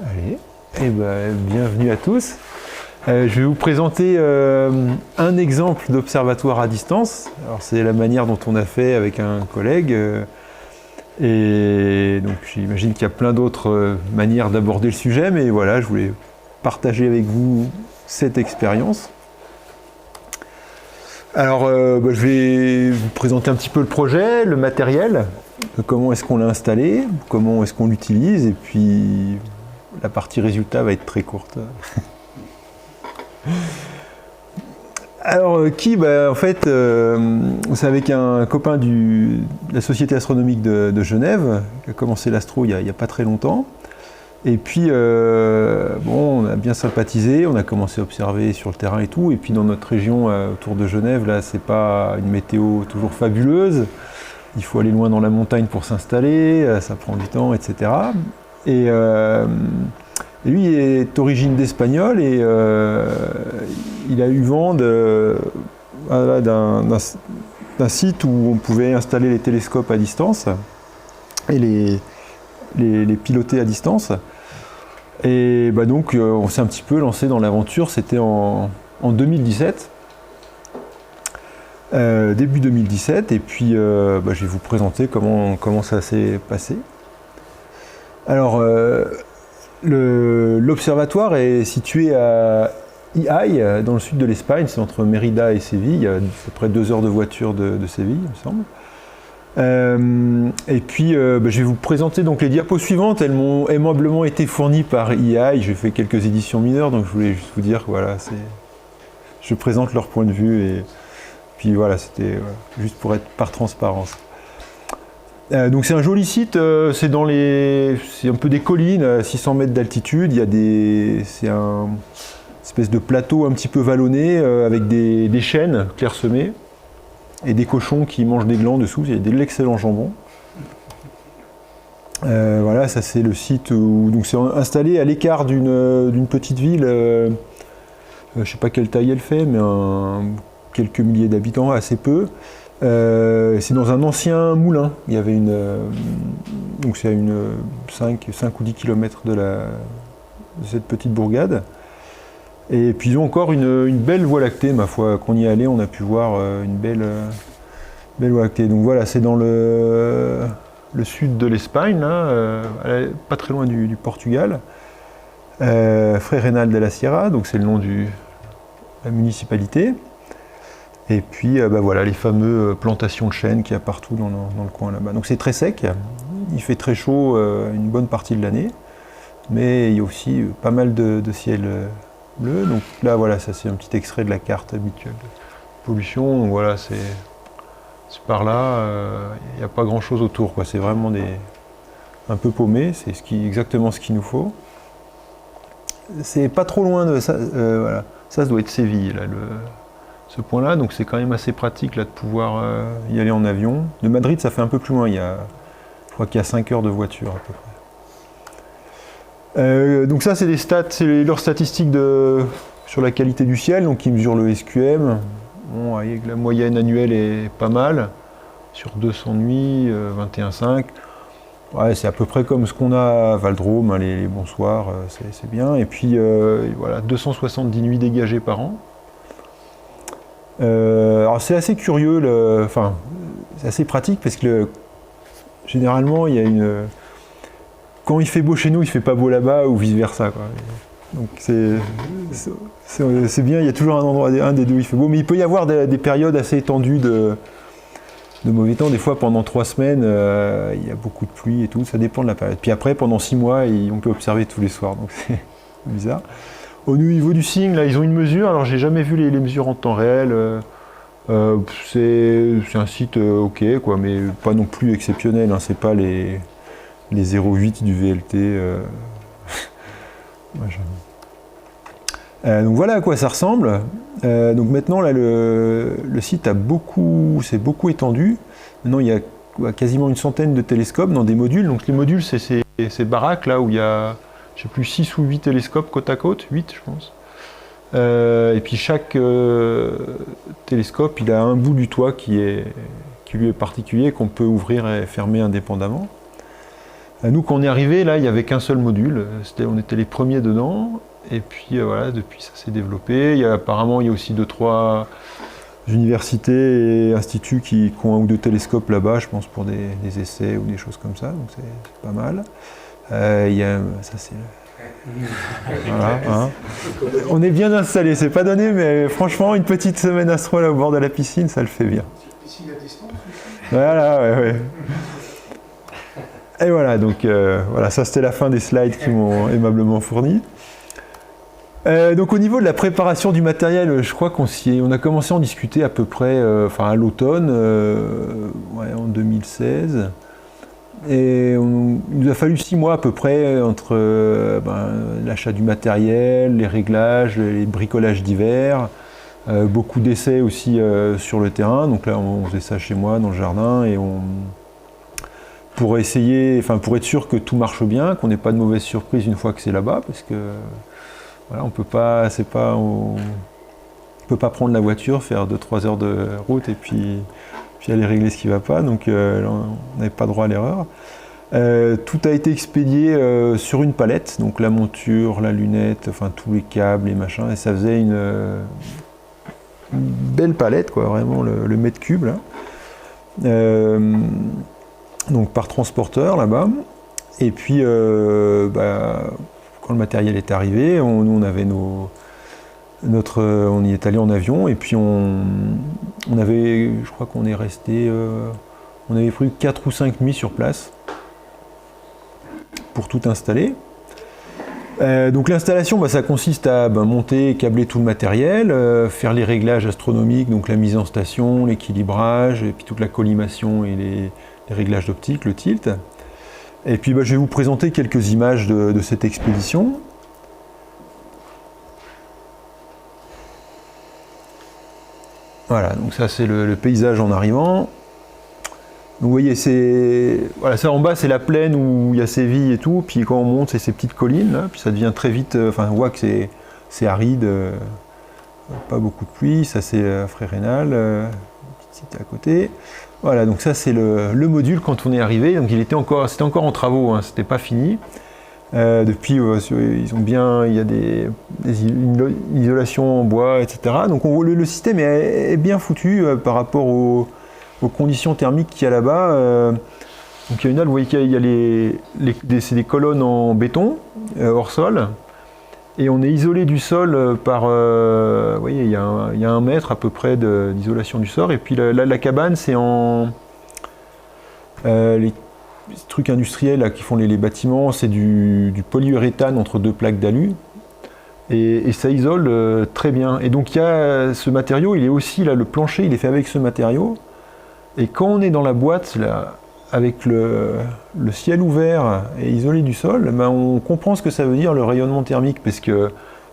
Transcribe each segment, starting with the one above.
Allez, eh ben, bienvenue à tous. Je vais vous présenter un exemple d'observatoire à distance. Alors c'est la manière dont on a fait avec un collègue. Et donc j'imagine qu'il y a plein d'autres manières d'aborder le sujet, mais voilà, je voulais partager avec vous cette expérience. Alors je vais vous présenter un petit peu le projet, le matériel, comment est-ce qu'on l'a installé, comment est-ce qu'on l'utilise, et puis la partie résultat va être très courte. Alors en fait, c'est avec un copain de la Société astronomique de Genève, qui a commencé l'astro il n'y a pas très longtemps. Et puis, on a bien sympathisé, on a commencé à observer sur le terrain et tout. Et puis dans notre région autour de Genève, là, c'est pas une météo toujours fabuleuse. Il faut aller loin dans la montagne pour s'installer, ça prend du temps, etc. Et lui est d'origine d'Espagnol et il a eu vent d'un site où on pouvait installer les télescopes à distance et les piloter à distance. Et donc on s'est un petit peu lancé dans l'aventure, c'était en 2017. Début 2017, et puis je vais vous présenter comment ça s'est passé. Alors, l'observatoire est situé à Iay, dans le sud de l'Espagne, c'est entre Mérida et Séville, à peu près 2 heures de voiture de Séville, il me semble. Et puis, je vais vous présenter donc les diapos suivantes, elles m'ont aimablement été fournies par Iay, j'ai fait quelques éditions mineures, donc je voulais juste vous dire que voilà, je présente leur point de vue, et puis voilà, c'était juste pour être par transparence. Donc c'est un joli site, c'est un peu des collines à 600 mètres d'altitude, c'est un espèce de plateau un petit peu vallonné avec des chênes clairsemés et des cochons qui mangent des glands dessous, il y a de l'excellent jambon. Voilà, ça c'est le site où donc c'est installé à l'écart d'une petite ville, je ne sais pas quelle taille elle fait, mais quelques milliers d'habitants, assez peu. C'est dans un ancien moulin. Il y avait donc c'est à 5 ou 10 km de cette petite bourgade. Et puis ils ont encore une belle voie lactée, ma foi. Qu'on y est allé, on a pu voir une belle voie lactée. Donc voilà, c'est dans le sud de l'Espagne, là, pas très loin du Portugal. Frerenal de la Sierra, donc c'est le nom de la municipalité. Et puis voilà, les fameuses plantations de chênes qu'il y a partout dans le coin là-bas. Donc c'est très sec, il fait très chaud une bonne partie de l'année, mais il y a aussi pas mal de ciel bleu. Donc là voilà, ça c'est un petit extrait de la carte habituelle de pollution. Donc voilà, c'est par là, il n'y a pas grand chose autour, quoi. C'est vraiment un peu paumé, c'est exactement ce qu'il nous faut. C'est pas trop loin de ça, voilà. Ça doit être Séville, là, ce point-là, donc c'est quand même assez pratique là, de pouvoir y aller en avion. De Madrid, ça fait un peu plus loin, je crois qu'il y a 5 heures de voiture à peu près. Donc ça, c'est les stats, c'est leurs statistiques sur la qualité du ciel, donc ils mesurent le SQM. Bon, vous voyez que la moyenne annuelle est pas mal, sur 200 nuits, 21,5. Ouais, c'est à peu près comme ce qu'on a à Val-d'Rôme, hein, les bons soirs, c'est bien. Et puis voilà, 270 nuits dégagées par an. Alors c'est assez curieux, c'est assez pratique parce que généralement il y a quand il fait beau chez nous, il fait pas beau là-bas ou vice versa, quoi. Donc c'est bien, il y a toujours un des deux où il fait beau, mais il peut y avoir des périodes assez étendues de mauvais temps. Des fois pendant 3 semaines, il y a beaucoup de pluie et tout, ça dépend de la période. Puis après pendant 6 mois, on peut observer tous les soirs, donc c'est bizarre. Au niveau du signe, là, ils ont une mesure. Alors, j'ai jamais vu les mesures en temps réel. C'est un site ok, quoi, mais pas non plus exceptionnel. Hein. C'est pas les 0,8 du VLT. Donc voilà à quoi ça ressemble. Donc maintenant, là, le site s'est beaucoup étendu. Maintenant, il y a quasiment une centaine de télescopes dans des modules. Donc les modules, c'est ces baraques là où il y a, je sais plus, 6 ou 8 télescopes côte à côte, 8 je pense. Et puis chaque télescope, il a un bout du toit qui lui est particulier, qu'on peut ouvrir et fermer indépendamment. Nous, quand on est arrivé, là, il n'y avait qu'un seul module. On était les premiers dedans. Et puis voilà, depuis ça s'est développé. Apparemment, il y a aussi 2-3 universités et instituts qui ont un ou deux télescopes là-bas, je pense, pour des essais ou des choses comme ça. Donc c'est pas mal. Ça c'est. Voilà, hein. On est bien installé, c'est pas donné, mais franchement, une petite semaine astro là au bord de la piscine, ça le fait bien. Piscine à distance aussi. Voilà, ouais. Et voilà, donc voilà, ça c'était la fin des slides qui m'ont aimablement fourni. Donc au niveau de la préparation du matériel, je crois on a commencé à en discuter à peu près à l'automne, en 2016. Et il nous a fallu 6 mois à peu près entre l'achat du matériel, les réglages, les bricolages divers, beaucoup d'essais aussi sur le terrain. Donc là on faisait ça chez moi dans le jardin et pour être sûr que tout marche bien, qu'on n'ait pas de mauvaises surprises une fois que c'est là-bas, parce que voilà, on peut pas prendre la voiture, faire 2-3 heures de route et puis aller régler ce qui ne va pas, donc on n'avait pas droit à l'erreur. Tout a été expédié sur une palette, donc la monture, la lunette, enfin tous les câbles et machins, et ça faisait une belle palette, quoi, vraiment le mètre cube là. Donc par transporteur là-bas. Et puis quand le matériel est arrivé, nous on avait on y est allé en avion et puis on avait, je crois qu'on est resté, on avait pris 4 ou 5 nuits sur place pour tout installer. Donc l'installation, ça consiste à monter et câbler tout le matériel, faire les réglages astronomiques, donc la mise en station, l'équilibrage, et puis toute la collimation et les réglages d'optique, le tilt. Et puis je vais vous présenter quelques images de cette expédition. Voilà, donc ça c'est le paysage en arrivant. Donc vous voyez, ça en bas c'est la plaine où il y a Séville et tout, puis quand on monte c'est ces petites collines là, puis ça devient très vite, on voit que c'est aride, pas beaucoup de pluie, ça c'est Frérénal, petite cité à côté. Voilà, donc ça c'est le module quand on est arrivé, donc c'était encore en travaux, hein, c'était pas fini. Depuis, il y a une isolation en bois, etc. Donc le système est bien foutu par rapport aux conditions thermiques qu'il y a là-bas. Donc il y a une halle, vous voyez qu'il y a c'est des colonnes en béton hors sol, et on est isolé du sol par, vous voyez, il y a 1 mètre à peu près d'isolation du sol, et puis la cabane c'est en les trucs industriels là, qui font les bâtiments, c'est du polyuréthane entre 2 plaques d'alu, et ça isole très bien. Et donc il y a ce matériau, il est aussi là, le plancher il est fait avec ce matériau, et quand on est dans la boîte là, avec le ciel ouvert et isolé du sol, on comprend ce que ça veut dire le rayonnement thermique, parce que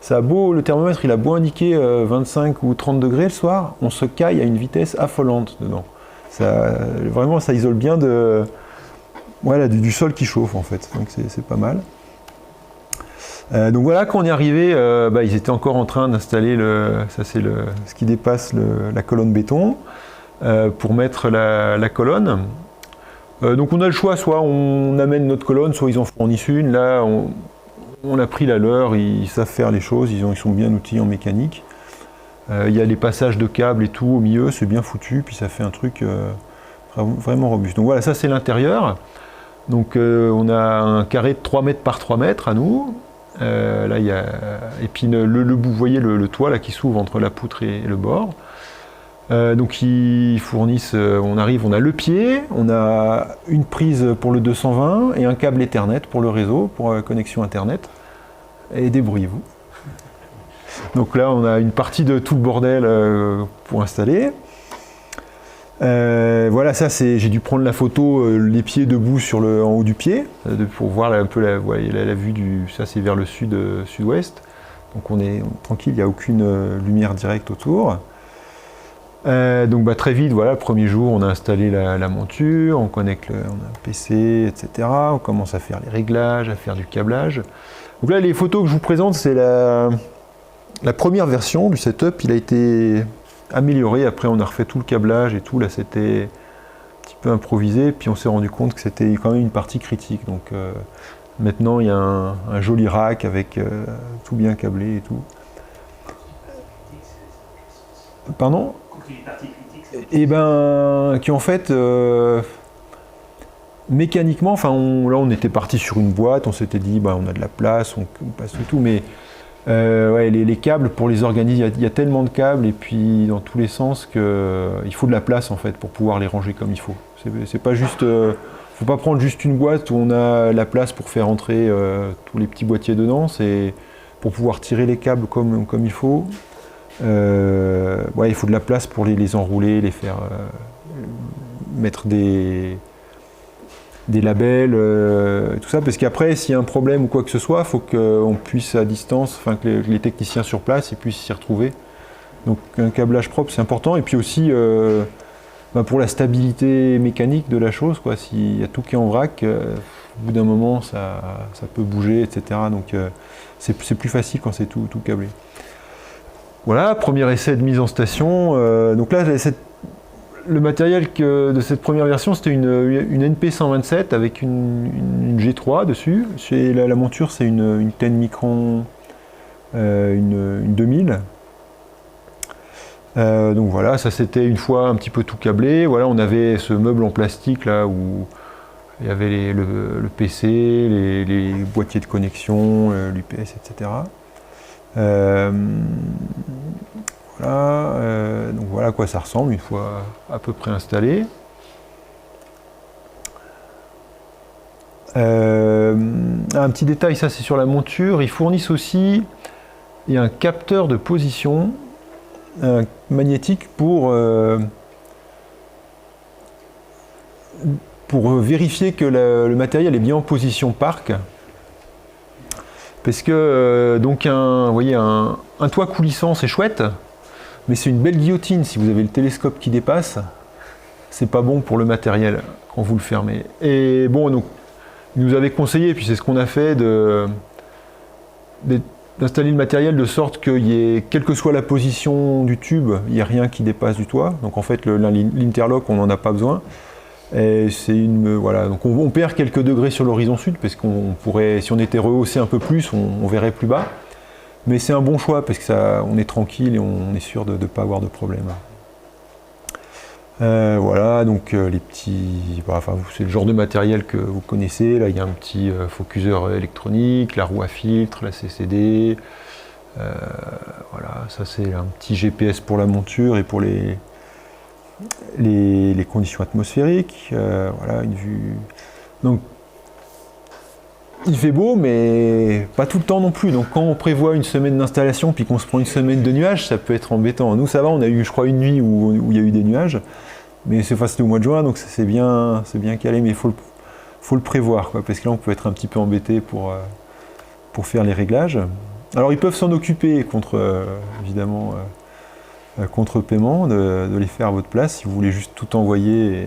le thermomètre il a beau indiquer 25 ou 30 degrés le soir, on se caille à une vitesse affolante dedans. Vraiment ça isole bien du sol qui chauffe en fait, donc c'est pas mal. Donc voilà, quand on est arrivé, ils étaient encore en train d'installer ce qui dépasse la colonne béton pour mettre la colonne. Donc on a le choix, soit on amène notre colonne, soit ils en fournissent une. Là on a pris la leur, ils savent faire les choses, ils sont bien outillés en mécanique. Il y a les passages de câbles et tout au milieu, c'est bien foutu, puis ça fait un truc vraiment robuste. Donc voilà, ça c'est l'intérieur. Donc on a un carré de 3 mètres par 3 mètres à nous. Là, et puis le bout, vous voyez le toit là, qui s'ouvre entre la poutre et le bord. Donc ils fournissent, on arrive, on a le pied, on a une prise pour le 220 et un câble Ethernet pour le réseau, pour la connexion Internet. Et débrouillez-vous. Donc là, on a une partie de tout le bordel pour installer. Voilà, ça j'ai dû prendre la photo, les pieds debout en haut du pied, pour voir un peu la vue ça c'est vers le sud-ouest. Donc on est tranquille, il n'y a aucune lumière directe autour. Donc très vite, voilà, le premier jour, on a installé la monture, on connecte on a un PC, etc. On commence à faire les réglages, à faire du câblage. Donc là, les photos que je vous présente, c'est la première version du setup. Il a été amélioré, après on a refait tout le câblage et tout. Là, c'était un petit peu improvisé, puis on s'est rendu compte que c'était quand même une partie critique. Donc maintenant il y a un joli rack avec tout bien câblé et tout. Pardon ? Et ben, qui en fait, mécaniquement, enfin, là on était parti sur une boîte, on s'était dit, bah, on a de la place, on passe tout, mais ouais, les câbles, pour les organiser, il y a tellement de câbles, et puis dans tous les sens, qu'il faut de la place en fait pour pouvoir les ranger comme il faut. C'est pas juste, faut pas prendre juste une boîte où on a la place pour faire entrer tous les petits boîtiers dedans, c'est pour pouvoir tirer les câbles comme il faut. Ouais, il faut de la place pour les enrouler, les faire mettre des labels, tout ça, parce qu'après, s'il y a un problème ou quoi que ce soit, il faut qu'on puisse à distance, enfin que les techniciens sur place ils puissent s'y retrouver. Donc un câblage propre, c'est important. Et puis aussi, pour la stabilité mécanique de la chose, quoi, s'il y a tout qui est en vrac, au bout d'un moment, ça peut bouger, etc. Donc c'est plus facile quand c'est tout câblé. Voilà, premier essai de mise en station. Donc là, le matériel de cette première version, c'était une NP127 avec une G3 dessus. La monture, c'est une 10 micron, une 2000. Donc voilà, ça c'était une fois un petit peu tout câblé. Voilà, on avait ce meuble en plastique là où il y avait le PC, les boîtiers de connexion, l'UPS, etc. Voilà, donc voilà à quoi ça ressemble une fois à peu près installé. Un petit détail, ça c'est sur la monture, ils fournissent aussi un capteur de position magnétique pour vérifier que le matériel est bien en position park. Parce que donc vous voyez un toit coulissant, c'est chouette, mais c'est une belle guillotine. Si vous avez le télescope qui dépasse, c'est pas bon pour le matériel quand vous le fermez. Et bon, donc il nous avait conseillé, puis c'est ce qu'on a fait, d'installer le matériel de sorte qu'il y ait, quelle que soit la position du tube, il n'y a rien qui dépasse du toit. Donc en fait, l'interlock, on n'en a pas besoin. Et c'est voilà, donc on perd quelques degrés sur l'horizon sud, parce qu'on pourrait, si on était rehaussé un peu plus, on verrait plus bas. Mais c'est un bon choix, parce qu'on est tranquille et on est sûr de ne pas avoir de problème. Voilà, donc les petits, enfin, c'est le genre de matériel que vous connaissez. Là, il y a un petit focuseur électronique, la roue à filtre, la CCD. Voilà, ça c'est un petit GPS pour la monture et pour les conditions atmosphériques. Voilà, une vue. Donc, il fait beau, mais pas tout le temps non plus. Donc, quand on prévoit une semaine d'installation puis qu'on se prend une semaine de nuages, ça peut être embêtant. Nous, ça va, on a eu, je crois, une nuit où il y a eu des nuages. Mais c'était au mois de juin, donc c'est bien calé, mais il faut le prévoir, quoi, parce que là on peut être un petit peu embêté pour faire les réglages. Alors ils peuvent s'en occuper évidemment, contre paiement, de les faire à votre place. Si vous voulez juste tout envoyer et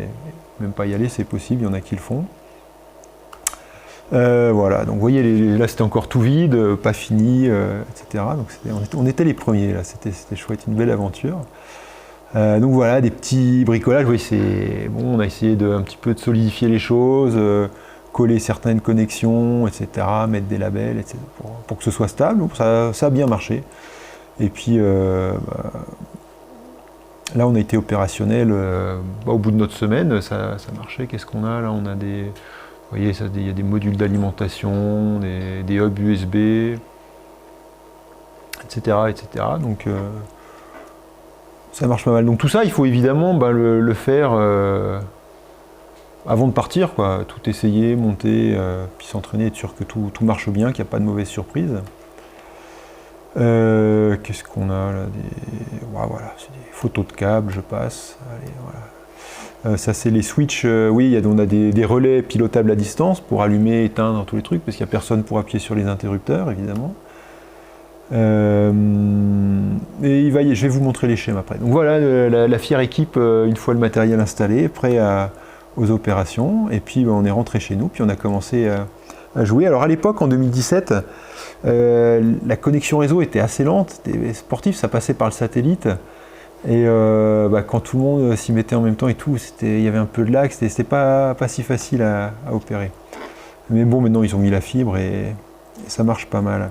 même pas y aller, c'est possible, il y en a qui le font. Voilà, donc vous voyez, là c'était encore tout vide, pas fini, etc. Donc on était les premiers, là, c'était chouette, une belle aventure. Donc voilà, des petits bricolages, oui, bon, on a essayé un petit peu de solidifier les choses, coller certaines connexions, etc., mettre des labels, etc., pour que ce soit stable. Ça a bien marché. Et puis là, on a été opérationnel au bout de notre semaine, ça marchait. Qu'est-ce qu'on a là? On a vous voyez, il y a des modules d'alimentation, des hubs USB, etc., etc. Donc ça marche pas mal. Donc tout ça, il faut évidemment le faire avant de partir, quoi. Tout essayer, monter, puis s'entraîner, être sûr que tout marche bien, qu'il n'y a pas de mauvaise surprise. Qu'est-ce qu'on a là? Voilà, c'est des photos de câbles, je passe. Allez, voilà. Ça, c'est les switches. Oui, on a des relais pilotables à distance pour allumer, éteindre tous les trucs, parce qu'il n'y a personne pour appuyer sur les interrupteurs, évidemment. Et je vais vous montrer les schémas après. Donc voilà la fière équipe, une fois le matériel installé, prêt aux opérations. Et puis on est rentré chez nous, puis on a commencé à jouer. Alors à l'époque, en 2017, la connexion réseau était assez lente. Les sportifs, ça passait par le satellite. Et quand tout le monde s'y mettait en même temps et tout, il y avait un peu de lag, c'était pas si facile à opérer. Mais bon, maintenant ils ont mis la fibre et ça marche pas mal.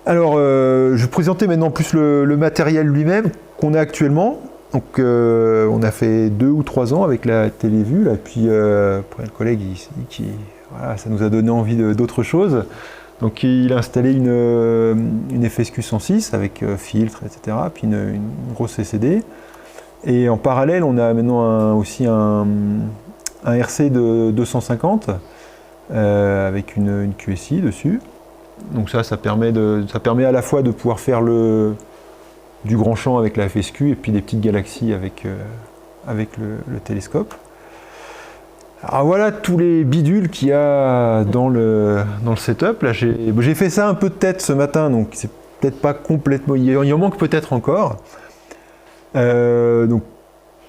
Alors, je vais présenter maintenant plus le matériel lui-même qu'on a actuellement. Donc, on a fait 2 ou 3 ans avec la télévue, là, puis après, le collègue, voilà, ça nous a donné envie d'autre chose. Donc, il a installé une FSQ 106 avec filtre, etc., puis une grosse CCD. Et en parallèle, on a maintenant aussi un RC de 250 avec une QSI dessus. Donc ça permet à la fois de pouvoir faire du grand champ avec la FSQ et puis des petites galaxies avec le télescope. Alors voilà tous les bidules qu'il y a dans le setup. Là, j'ai fait ça un peu de tête ce matin, donc c'est peut-être pas complètement... Il en manque peut-être encore. Donc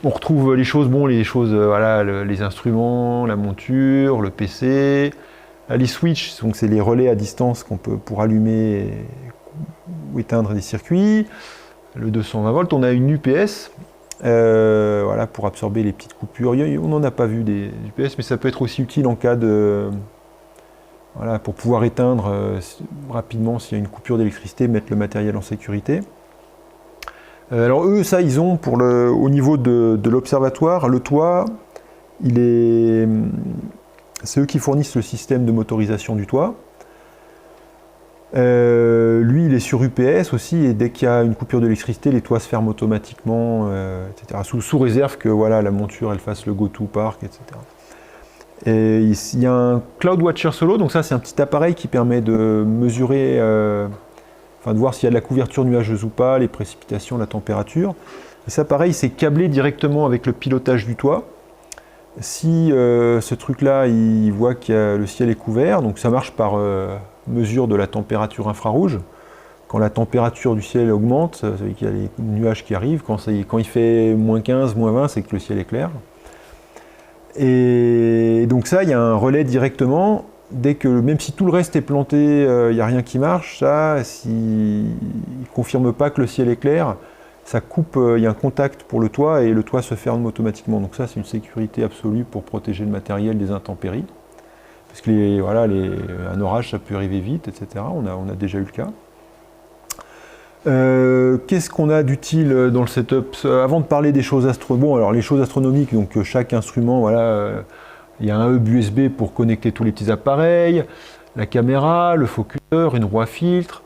on retrouve les choses, voilà, les instruments, la monture, le PC... Les switches, donc c'est les relais à distance qu'on peut pour allumer ou éteindre des circuits. Le 220 volts, on a une UPS voilà, pour absorber les petites coupures. On n'en a pas vu des UPS, mais ça peut être aussi utile en cas de... Voilà, pour pouvoir éteindre rapidement s'il y a une coupure d'électricité, mettre le matériel en sécurité. Alors eux, ça, ils ont au niveau de l'observatoire, le toit, c'est eux qui fournissent le système de motorisation du toit. Lui, il est sur UPS aussi, et dès qu'il y a une coupure d'électricité, les toits se ferment automatiquement, etc. Sous réserve que voilà, la monture elle fasse le go-to park, etc. Et il y a un Cloud Watcher Solo, donc ça c'est un petit appareil qui permet de mesurer, de voir s'il y a de la couverture nuageuse ou pas, les précipitations, la température. Et ça pareil, c'est câblé directement avec le pilotage du toit. Si ce truc-là, il voit que le ciel est couvert, donc ça marche par mesure de la température infrarouge. Quand la température du ciel augmente, ça veut dire qu'il y a les nuages qui arrivent. Quand il fait moins 15, moins 20, c'est que le ciel est clair. Et donc ça, il y a un relais directement. Même si tout le reste est planté, il n'y a rien qui marche, ça, s'il ne confirme pas que le ciel est clair, ça coupe, il y a un contact pour le toit et le toit se ferme automatiquement. Donc ça, c'est une sécurité absolue pour protéger le matériel des intempéries. Parce que un orage, ça peut arriver vite, etc. On a déjà eu le cas. Qu'est-ce qu'on a d'utile dans le setup? Avant de parler des choses alors les choses astronomiques, donc chaque instrument, voilà, il y a un hub USB pour connecter tous les petits appareils, la caméra, le focuseur, une roue à filtre.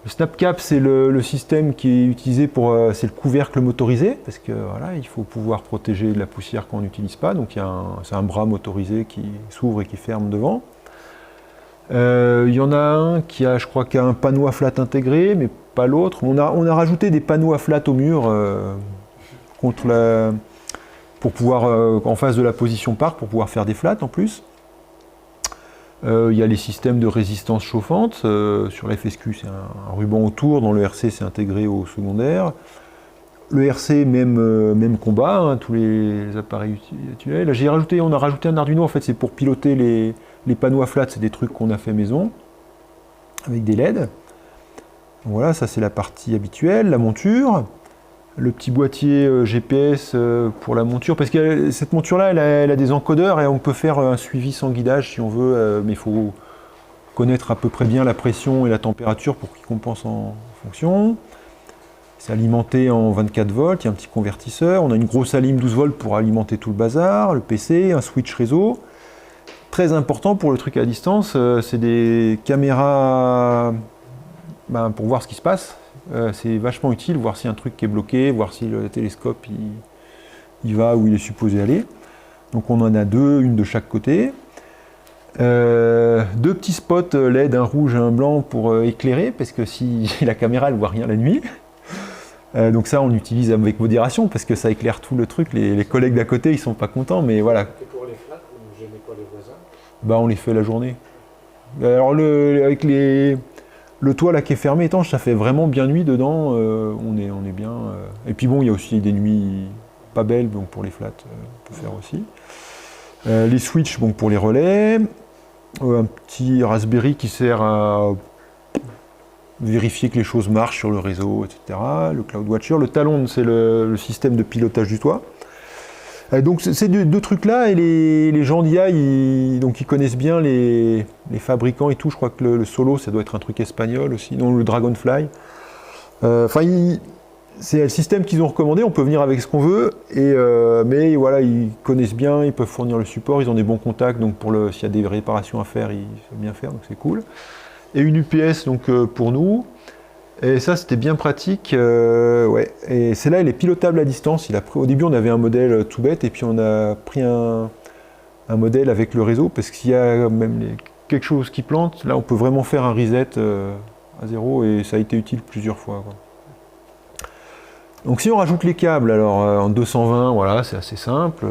Le SnapCap, c'est le système qui est utilisé c'est le couvercle motorisé, parce que voilà, il faut pouvoir protéger de la poussière qu'on n'utilise pas. Donc c'est un bras motorisé qui s'ouvre et qui ferme devant. Il y en a un qui a, je crois, qui a un panneau à flat intégré, mais pas l'autre. On a rajouté des panneaux à flat au mur pour pouvoir, en face de la position park, pour pouvoir faire des flats en plus. Il y a les systèmes de résistance chauffante. Sur la FSQ, c'est un ruban autour. Dans le RC, c'est intégré au secondaire. Le RC, même combat, hein, tous les appareils utilisés. Là, on a rajouté un Arduino, en fait, c'est pour piloter les panneaux à flat. C'est des trucs qu'on a fait maison, avec des LED. Donc voilà, ça c'est la partie habituelle, la monture. Le petit boîtier GPS pour la monture, parce que cette monture-là, elle a des encodeurs et on peut faire un suivi sans guidage si on veut, mais il faut connaître à peu près bien la pression et la température pour qu'il compense en fonction. C'est alimenté en 24 volts, il y a un petit convertisseur, on a une grosse alim 12 volts pour alimenter tout le bazar, le PC, un switch réseau. Très important pour le truc à distance, c'est des caméras pour voir ce qui se passe. C'est vachement utile, voir si un truc qui est bloqué, voir si le télescope il va où il est supposé aller. Donc on en a deux, une de chaque côté. Deux petits spots LED, un rouge et un blanc pour éclairer, parce que si la caméra elle voit rien la nuit. Donc ça on utilise avec modération, parce que ça éclaire tout le truc. Les collègues d'à côté ils sont pas contents, mais voilà. Et pour les flats, vous ne gênez pas les voisins? On les fait la journée. Alors avec le toit là qui est fermé étanche, ça fait vraiment bien nuit dedans, on est bien. Et puis bon, il y a aussi des nuits pas belles, donc pour les flats, on peut faire aussi. Les switches, bon, pour les relais. Un petit Raspberry qui sert à vérifier que les choses marchent sur le réseau, etc. Le CloudWatcher. Le Talon, c'est le système de pilotage du toit. Donc ces deux trucs-là, et les gens d'IA, ils connaissent bien les fabricants et tout. Je crois que le Solo, ça doit être un truc espagnol aussi, non, le Dragonfly. C'est le système qu'ils ont recommandé, on peut venir avec ce qu'on veut, mais voilà, ils connaissent bien, ils peuvent fournir le support, ils ont des bons contacts, donc s'il y a des réparations à faire, ils savent bien faire, donc c'est cool. Et une UPS donc pour nous, et ça c'était bien pratique, ouais. Et celle-là elle est pilotable à distance. Au début on avait un modèle tout bête, et puis on a pris un modèle avec le réseau, parce qu'il y a même quelque chose qui plante, là on peut vraiment faire un reset à zéro, et ça a été utile plusieurs fois, quoi. Donc si on rajoute les câbles, alors en 220, voilà, c'est assez simple.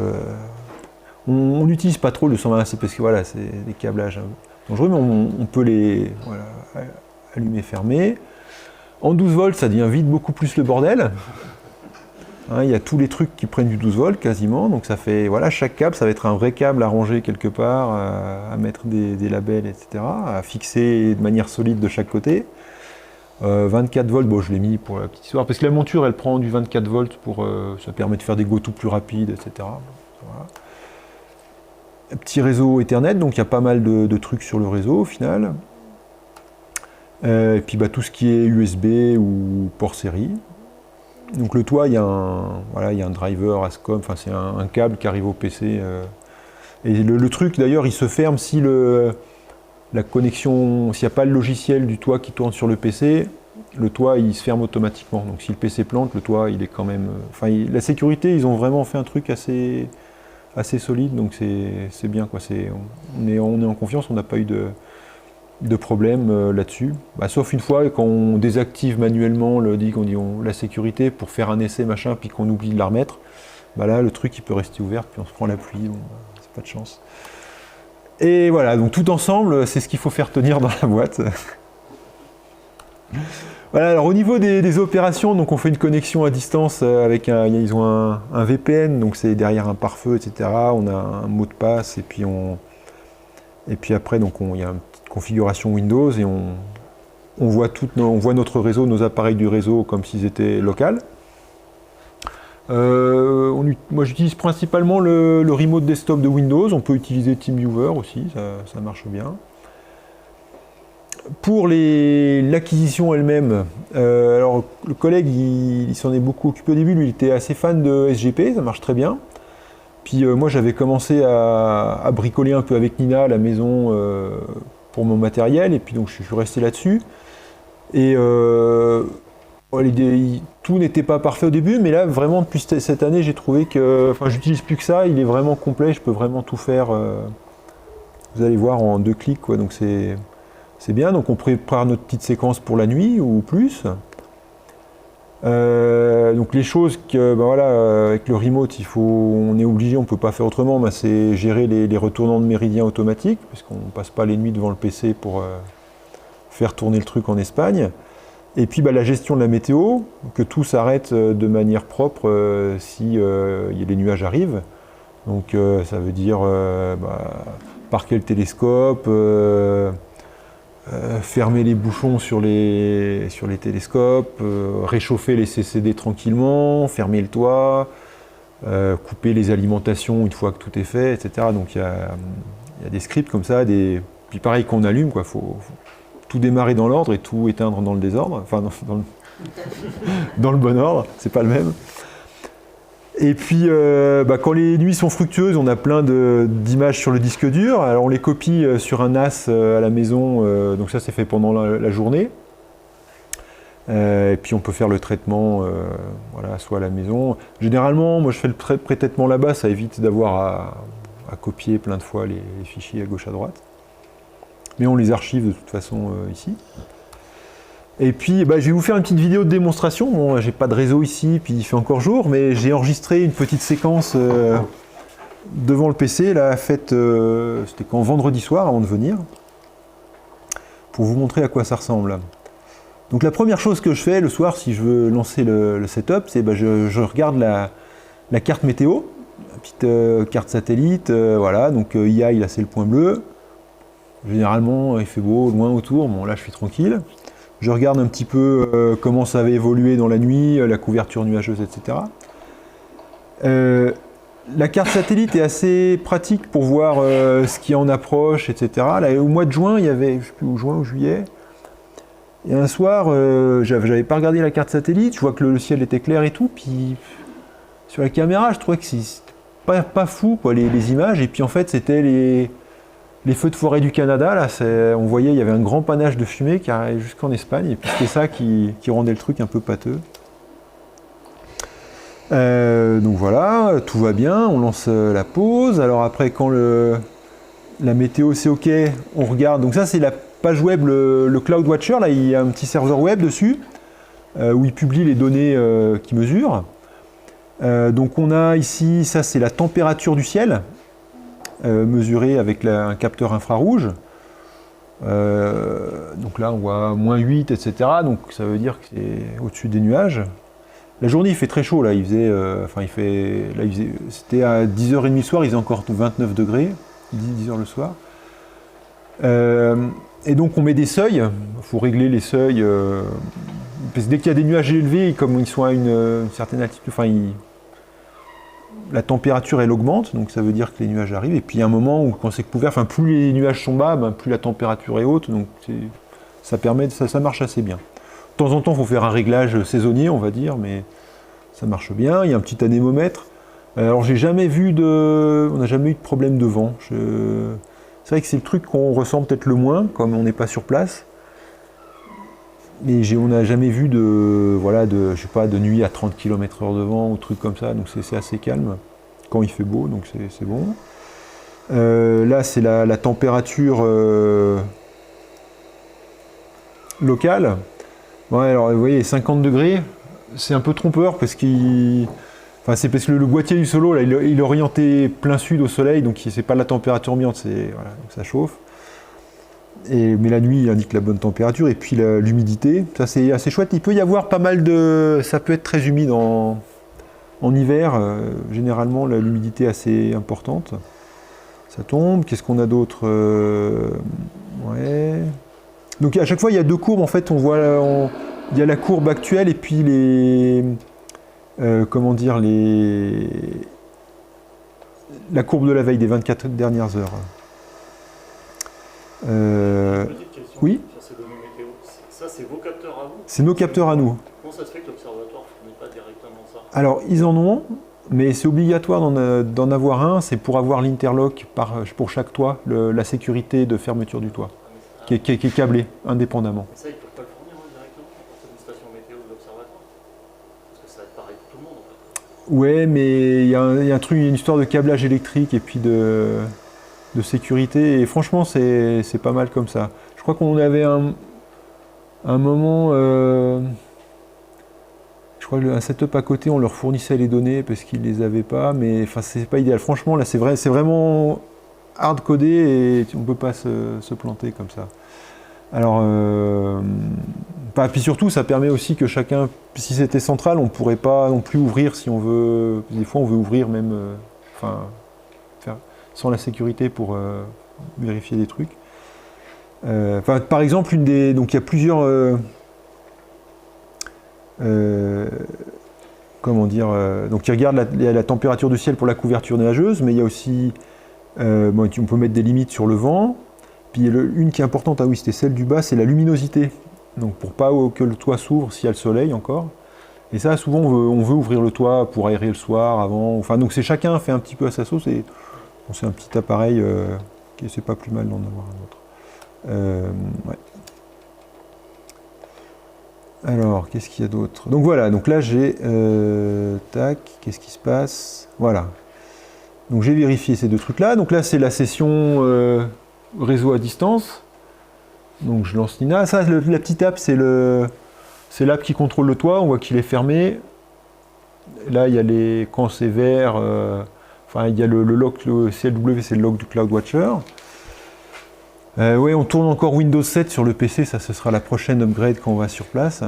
On n'utilise pas trop le 220, c'est parce que voilà, c'est des câblages dangereux, mais on peut les allumer, fermer. En 12 volts, ça devient vite beaucoup plus le bordel. Hein, il y a tous les trucs qui prennent du 12 volts quasiment, donc ça fait, voilà, chaque câble, ça va être un vrai câble à ranger quelque part, à mettre des labels, etc., à fixer de manière solide de chaque côté. 24 volts, bon, je l'ai mis pour la petite histoire, parce que la monture elle prend du 24 volts ça permet de faire des go-to plus rapides, etc. Voilà. Un petit réseau Ethernet, donc il y a pas mal de trucs sur le réseau au final. Et puis tout ce qui est USB ou port série. Donc le toit, il y a un driver ASCOM, enfin c'est un câble qui arrive au PC. Et le truc d'ailleurs, il se ferme si la connexion, s'il n'y a pas le logiciel du toit qui tourne sur le PC, le toit il se ferme automatiquement. Donc si le PC plante, le toit il est quand même... la sécurité, ils ont vraiment fait un truc assez solide, donc c'est bien, quoi. On est en confiance, on n'a pas eu de problème là-dessus. Sauf une fois quand on désactive manuellement la sécurité pour faire un essai machin, puis qu'on oublie de la remettre, là le truc il peut rester ouvert, puis on se prend la pluie, donc c'est pas de chance. Et voilà, donc tout ensemble, c'est ce qu'il faut faire tenir dans la boîte. Voilà, alors au niveau des opérations, donc on fait une connexion à distance ils ont un VPN, donc c'est derrière un pare-feu, etc. On a un mot de passe, et puis après, donc il y a une petite configuration Windows, et on voit notre réseau, nos appareils du réseau comme s'ils étaient locaux. Moi j'utilise principalement le remote desktop de Windows, on peut utiliser TeamViewer aussi, ça marche bien. Pour l'acquisition elle-même, alors le collègue il s'en est beaucoup occupé au début, lui il était assez fan de SGP, ça marche très bien. Puis moi j'avais commencé à bricoler un peu avec Nina à la maison pour mon matériel, et puis donc je suis resté là-dessus. Et tout n'était pas parfait au début, mais là vraiment depuis cette année j'ai trouvé que, j'utilise plus que ça, il est vraiment complet, je peux vraiment tout faire. Vous allez voir en 2 clics, quoi, donc c'est bien. Donc on prépare notre petite séquence pour la nuit ou plus. Donc les choses que, avec le remote, on est obligé, on ne peut pas faire autrement, c'est gérer les retournants de méridien automatiques, parce qu'on ne passe pas les nuits devant le PC pour faire tourner le truc en Espagne. Et puis la gestion de la météo, que tout s'arrête de manière propre si les nuages arrivent. Donc ça veut dire parquer le télescope, fermer les bouchons sur les télescopes, réchauffer les CCD tranquillement, fermer le toit, couper les alimentations une fois que tout est fait, etc. Donc il y a des scripts comme ça, puis pareil qu'on allume, quoi, faut tout démarrer dans l'ordre et tout éteindre dans le désordre, enfin dans le bon ordre, c'est pas le même. Et puis quand les nuits sont fructueuses, on a plein d'images sur le disque dur, alors on les copie sur un NAS à la maison, donc ça c'est fait pendant la journée. Et puis on peut faire le traitement soit à la maison. Généralement, moi je fais le pré-traitement là-bas, ça évite d'avoir à copier plein de fois les fichiers à gauche à droite. Mais on les archive de toute façon ici. Et puis je vais vous faire une petite vidéo de démonstration. Bon, j'ai pas de réseau ici, puis il fait encore jour, mais j'ai enregistré une petite séquence devant le PC, là, faite, c'était quand vendredi soir avant de venir, pour vous montrer à quoi ça ressemble. Donc la première chose que je fais le soir, si je veux lancer le setup, c'est je regarde la carte météo, la petite carte satellite, voilà, donc IA, c'est le point bleu. Généralement, il fait beau, loin autour, bon là je suis tranquille. Je regarde un petit peu comment ça avait évolué dans la nuit, la couverture nuageuse, etc. La carte satellite est assez pratique pour voir ce qui en approche, etc. Là, au mois de juin, il y avait, je ne sais plus, juin ou juillet, et un soir, j'avais pas regardé la carte satellite, je vois que le ciel était clair et tout, puis sur la caméra, je trouvais que c'était pas fou, quoi, les images, et puis en fait, c'était les feux de forêt du Canada, là, on voyait, il y avait un grand panache de fumée qui arrivait jusqu'en Espagne, et puis c'était ça qui rendait le truc un peu pâteux. Donc voilà, tout va bien, on lance la pause. Alors après, quand la météo c'est ok, on regarde. Donc ça c'est la page web, le Cloud Watcher, là il y a un petit serveur web dessus, où il publie les données qui mesurent. Donc on a ici, ça c'est la température du ciel, mesurée avec un capteur infrarouge. Donc là on voit -8, etc. Donc ça veut dire que c'est au-dessus des nuages. La journée il fait très chaud là, c'était à 10h30 le soir, il faisait encore 29 degrés, 10h le soir. Et donc on met des seuils, il faut régler les seuils, parce que dès qu'il y a des nuages élevés, comme ils sont à une certaine altitude, la température elle augmente, donc ça veut dire que les nuages arrivent, et puis il y a un moment où quand c'est couvert, plus les nuages sont bas, plus la température est haute, donc ça marche assez bien. De temps en temps, il faut faire un réglage saisonnier, on va dire, mais ça marche bien. Il y a un petit anémomètre. Alors, on n'a jamais eu de problème de vent. C'est vrai que c'est le truc qu'on ressent peut-être le moins, comme on n'est pas sur place. Mais on n'a jamais vu de nuit à 30 km/h de vent ou truc comme ça. Donc, c'est assez calme quand il fait beau, donc c'est bon. Là, c'est la température locale. Ouais, alors vous voyez, 50 degrés, c'est un peu trompeur parce c'est parce que le boîtier du Solo, là, il est orienté plein sud au soleil, donc c'est pas la température ambiante, voilà, donc ça chauffe. Mais la nuit, il indique la bonne température, et puis l'humidité, ça c'est assez chouette. Il peut y avoir pas mal ça peut être très humide en hiver, généralement l'humidité est assez importante. Ça tombe, qu'est-ce qu'on a d'autre ouais. Donc à chaque fois, il y a deux courbes, en fait, il y a la courbe actuelle et puis la courbe de la veille des 24 dernières heures. Petite question Oui, sur ces données météo. Ça, c'est vos capteurs à vous? c'est nos capteurs à nous. Comment ça se fait que l'observatoire ne fournit pas directement ça? Alors, ils en ont, mais c'est obligatoire d'en avoir un, c'est pour avoir l'interlock pour chaque toit, la sécurité de fermeture du toit, qui est câblé indépendamment. Mais ça, ils ne peuvent pas le fournir directement pour une station météo de l'observatoire? Parce que ça va être pareil pour tout le monde, en fait. Ouais, mais il y a un truc, une histoire de câblage électrique et puis de sécurité, et franchement, c'est pas mal comme ça. Je crois qu'on avait un moment, je crois qu'un setup à côté, on leur fournissait les données parce qu'ils les avaient pas, mais c'est pas idéal. Franchement, là, c'est vraiment hard codé et on peut pas se planter comme ça. Alors, puis surtout, ça permet aussi que chacun, si c'était central, on pourrait pas non plus ouvrir si on veut. Des fois, on veut ouvrir même, sans la sécurité pour vérifier des trucs. Par exemple, donc il y a plusieurs, donc il regarde la température du ciel pour la couverture nuageuse, mais il y a aussi, on peut mettre des limites sur le vent. Puis une qui est importante, c'était celle du bas, c'est la luminosité. Donc pour pas que le toit s'ouvre s'il y a le soleil encore. Et ça, souvent, on veut ouvrir le toit pour aérer le soir, avant. Donc chacun fait un petit peu à sa sauce. Et c'est un petit appareil, c'est pas plus mal d'en avoir un autre. Ouais. Alors, qu'est-ce qu'il y a d'autre? Donc voilà, donc là j'ai... tac, qu'est-ce qui se passe? Voilà. Donc j'ai vérifié ces deux trucs-là. Donc là, c'est la session réseau à distance. Donc je lance Nina. Ça, la petite app, c'est l'app qui contrôle le toit. On voit qu'il est fermé. Là, il y a quand c'est vert, il y a le log, le CLW, c'est le log du Cloud Watcher. Ouais, on tourne encore Windows 7 sur le PC. Ça, ce sera la prochaine upgrade quand on va sur place.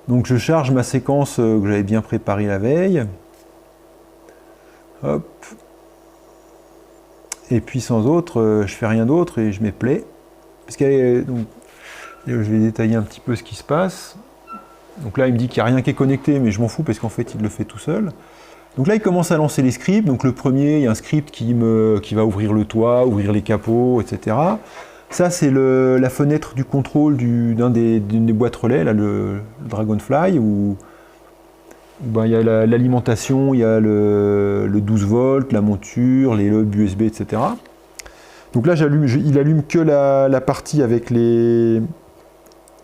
Donc je charge ma séquence que j'avais bien préparée la veille. Hop. Et puis sans autre, je fais rien d'autre et je mets play. Parce qu'il Et je vais détailler un petit peu ce qui se passe. Donc là, il me dit qu'il n'y a rien qui est connecté, mais je m'en fous parce qu'en fait, il le fait tout seul. Donc là, il commence à lancer les scripts. Donc le premier, il y a un script qui va ouvrir le toit, ouvrir les capots, etc. Ça, c'est la fenêtre du contrôle d'une des boîtes relais, là, le Dragonfly, où ben, il y a l'alimentation, il y a le 12 volts, la monture, les hubs USB, etc. Donc là, il allume que la partie avec les...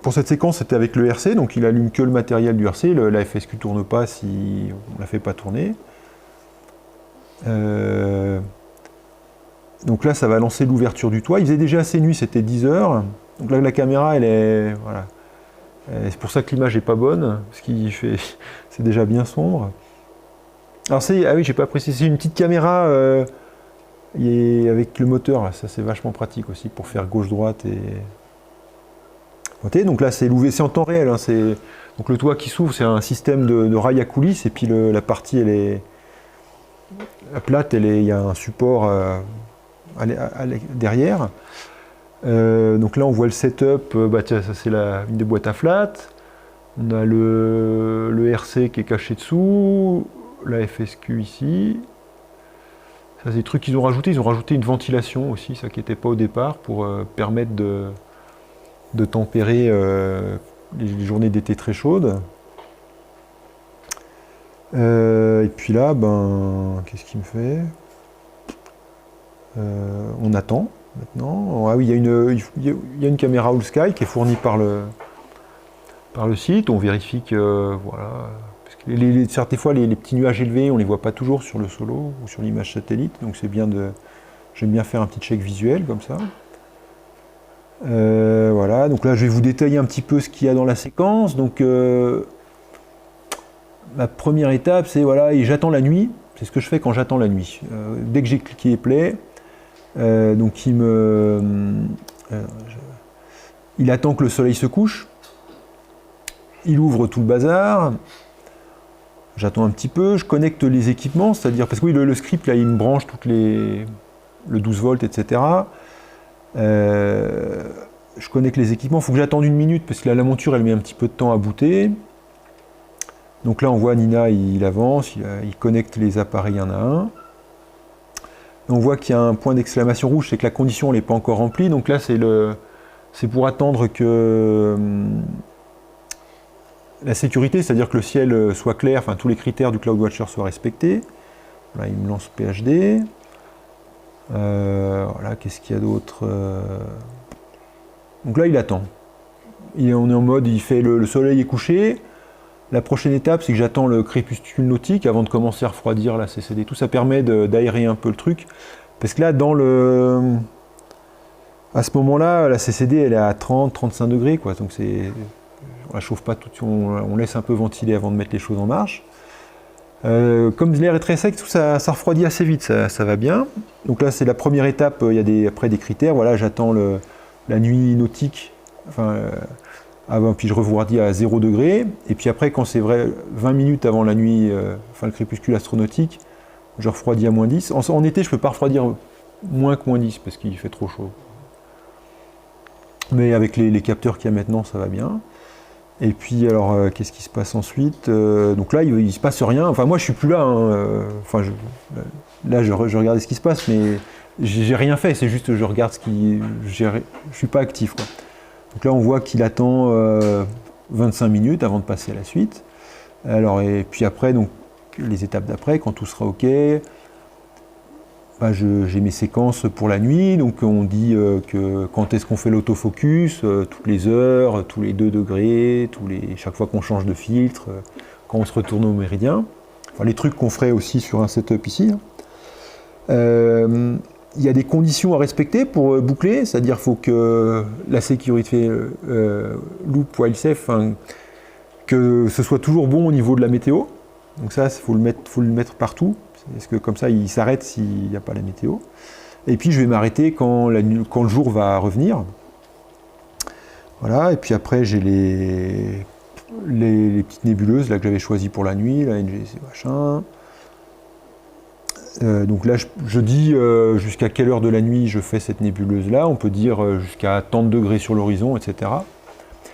Pour cette séquence, c'était avec le RC, donc il allume que le matériel du RC. La FSQ ne tourne pas si on ne la fait pas tourner. Donc là, ça va lancer l'ouverture du toit. Il faisait déjà assez nuit, c'était 10 heures. Donc là, la caméra, elle est... Voilà. C'est pour ça que l'image n'est pas bonne, parce qu'il fait... c'est déjà bien sombre. Alors ah oui, j'ai pas précisé, c'est une petite caméra avec le moteur, là. Ça c'est vachement pratique aussi pour faire gauche-droite et... Donc là, c'est en temps réel. Hein, donc le toit qui s'ouvre, c'est un système de rails à coulisses, et puis la partie, elle est plate, il y a un support derrière. Donc là, on voit le setup. Tiens, ça c'est une des boîtes à flat. On a le RC qui est caché dessous, la FSQ ici. Ça, c'est des trucs qu'ils ont rajoutés. Ils ont rajouté une ventilation aussi, ça qui n'était pas au départ, pour permettre de tempérer les journées d'été très chaudes. Et puis là, qu'est-ce qu'il me fait? On attend maintenant. Ah oui, il y a une caméra All Sky qui est fournie par le site. On vérifie que voilà. Parce que certaines fois, les petits nuages élevés, on ne les voit pas toujours sur le solo ou sur l'image satellite. Donc c'est bien j'aime bien faire un petit check visuel comme ça. Voilà, donc là je vais vous détailler un petit peu ce qu'il y a dans la séquence. Donc ma première étape, c'est voilà, et j'attends la nuit. C'est ce que je fais quand j'attends la nuit. Dès que j'ai cliqué play, donc il attend que le soleil se couche. Il ouvre tout le bazar. J'attends un petit peu, je connecte les équipements, c'est-à-dire, parce que oui, le script là, il me branche le 12 volts, etc. Je connecte les équipements, il faut que j'attende une minute parce que la monture elle met un petit peu de temps à booter. Donc là on voit Nina, il avance, il connecte les appareils un à un. On voit qu'il y a un point d'exclamation rouge, c'est que la condition n'est pas encore remplie. Donc là c'est pour attendre que la sécurité, c'est-à-dire que le ciel soit clair, enfin tous les critères du CloudWatcher soient respectés. Là il me lance PHD. Voilà, qu'est-ce qu'il y a d'autre? Donc là, il attend. On est en mode, il fait le soleil est couché. La prochaine étape, c'est que j'attends le crépuscule nautique avant de commencer à refroidir la CCD. Tout ça permet d'aérer un peu le truc. Parce que là, à ce moment-là, la CCD, elle est à 30-35 degrés, quoi. Donc on la chauffe pas tout, on laisse un peu ventiler avant de mettre les choses en marche. Comme l'air est très sec, tout ça refroidit assez vite, ça va bien. Donc là, c'est la première étape, il y a après des critères. Voilà, j'attends la nuit nautique, puis je refroidis à 0 degré. Et puis après, quand c'est vrai, 20 minutes avant la nuit, le crépuscule astronautique, je refroidis à moins 10. En été, je ne peux pas refroidir moins que moins 10 parce qu'il fait trop chaud. Mais avec les capteurs qu'il y a maintenant, ça va bien. Et puis alors, qu'est-ce qui se passe ensuite? Donc là, il se passe rien. Enfin, moi, je suis plus là. Hein. Là, je regardais ce qui se passe, mais j'ai rien fait. C'est juste, je regarde je suis pas actif, quoi. Donc là, on voit qu'il attend 25 minutes avant de passer à la suite. Alors, et puis après, donc les étapes d'après, quand tout sera OK. J'ai mes séquences pour la nuit, donc on dit que quand est-ce qu'on fait l'autofocus, toutes les heures, tous les 2 degrés, chaque fois qu'on change de filtre, quand on se retourne au méridien. Enfin, les trucs qu'on ferait aussi sur un setup ici. Il y a des conditions à respecter pour boucler, c'est-à-dire qu'il faut que la sécurité loop while safe, que ce soit toujours bon au niveau de la météo. Donc ça, il faut le mettre partout. Parce que comme ça, il s'arrête s'il n'y a pas la météo. Et puis, je vais m'arrêter quand le jour va revenir. Voilà, et puis après, j'ai les petites nébuleuses là, que j'avais choisies pour la nuit, la NGC machin. Donc là, je dis jusqu'à quelle heure de la nuit je fais cette nébuleuse-là. On peut dire jusqu'à tant de degrés sur l'horizon, etc.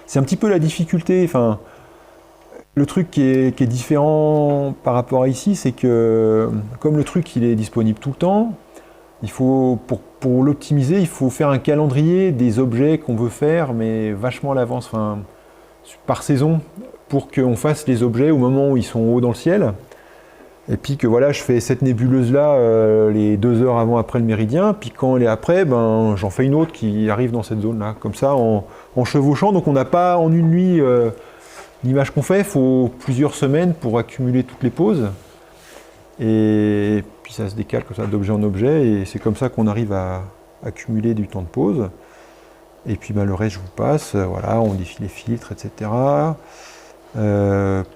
c'est un petit peu la difficulté. Enfin, le truc qui est différent par rapport à ici, c'est que comme le truc il est disponible tout le temps, il faut, pour l'optimiser, il faut faire un calendrier des objets qu'on veut faire, mais vachement à l'avance, enfin, par saison, pour qu'on fasse les objets au moment où ils sont haut dans le ciel. Et puis que voilà, je fais cette nébuleuse-là les 2 heures avant après le méridien, puis quand elle est après, ben, j'en fais une autre qui arrive dans cette zone-là, comme ça, en chevauchant. Donc on n'a pas en une nuit l'image qu'on fait, il faut plusieurs semaines pour accumuler toutes les poses. Et puis ça se décale comme ça d'objet en objet, et c'est comme ça qu'on arrive à accumuler du temps de pause. Et puis ben, le reste, je vous passe, voilà, on défile les filtres, etc.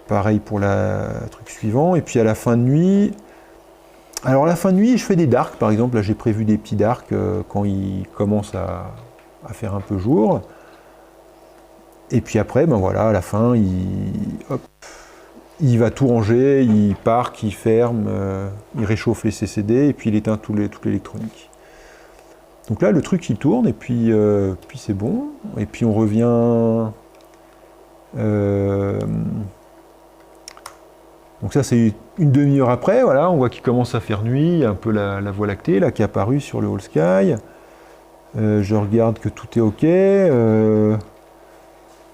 Pareil pour le truc suivant. Et puis à la fin de nuit, alors à la fin de nuit, je fais des darks, par exemple. Là, j'ai prévu des petits darks quand il commence à faire un peu jour. Et puis après, ben voilà, à la fin, il va tout ranger, il parque, il ferme, il réchauffe les CCD et puis il éteint toute l'électronique. Donc là, le truc, il tourne et puis c'est bon. Et puis on revient... donc ça, c'est une demi-heure après, voilà, on voit qu'il commence à faire nuit, il y a un peu la Voie lactée là, qui est apparue sur le All Sky. Je regarde que tout est OK.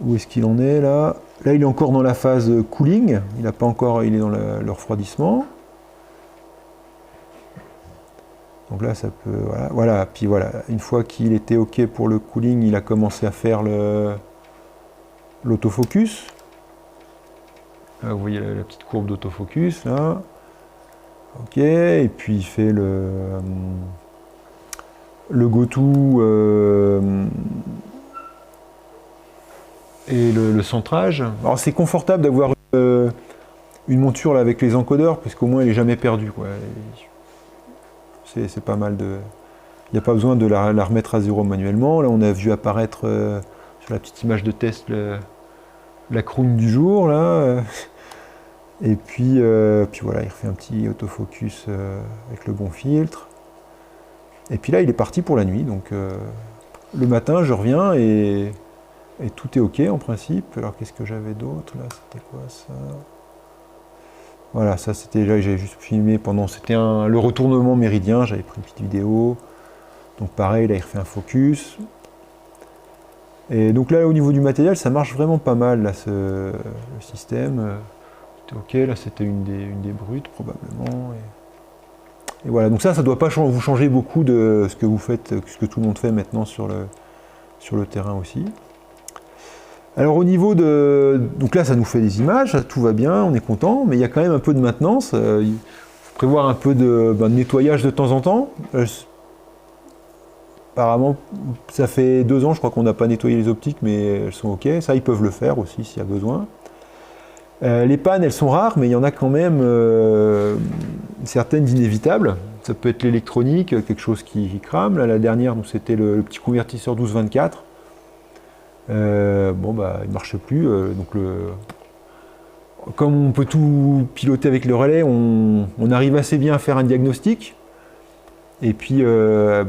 Où est-ce qu'il en est là? Là, il est encore dans la phase cooling, il est dans le refroidissement. Donc là, ça peut... Voilà, puis voilà, une fois qu'il était OK pour le cooling, il a commencé à faire l'autofocus. Vous voyez la petite courbe d'autofocus, là. OK, et puis il fait le go-to et le centrage. Alors c'est confortable d'avoir une monture là, avec les encodeurs, parce qu'au moins elle n'est jamais perdue, quoi. C'est pas mal de... Il n'y a pas besoin de la remettre à zéro manuellement. Là, on a vu apparaître sur la petite image de test la croûne du jour, là. Et puis voilà, il refait un petit autofocus avec le bon filtre. Et puis là, il est parti pour la nuit. Donc le matin, je reviens et tout est OK en principe. Alors qu'est-ce que j'avais d'autre là? C'était quoi ça? Voilà, ça c'était là, j'avais juste filmé pendant, c'était le retournement méridien, j'avais pris une petite vidéo. Donc pareil, là il refait un focus. Et donc là au niveau du matériel, ça marche vraiment pas mal là, le système. C'était OK, là c'était une des brutes probablement. Et voilà, donc ça doit pas vous changer beaucoup de ce que vous faites, ce que tout le monde fait maintenant sur le terrain aussi. Alors au niveau de... Donc là, ça nous fait des images, tout va bien, on est content, mais il y a quand même un peu de maintenance. Il faut prévoir un peu de nettoyage de temps en temps. Apparemment, ça fait 2 ans, je crois qu'on n'a pas nettoyé les optiques, mais elles sont OK. Ça, ils peuvent le faire aussi s'il y a besoin. Les pannes, elles sont rares, mais il y en a quand même certaines inévitables. Ça peut être l'électronique, quelque chose qui crame. Là, la dernière, c'était le petit convertisseur 12-24. Bon bah il marche plus, donc comme on peut tout piloter avec le relais, on arrive assez bien à faire un diagnostic, et puis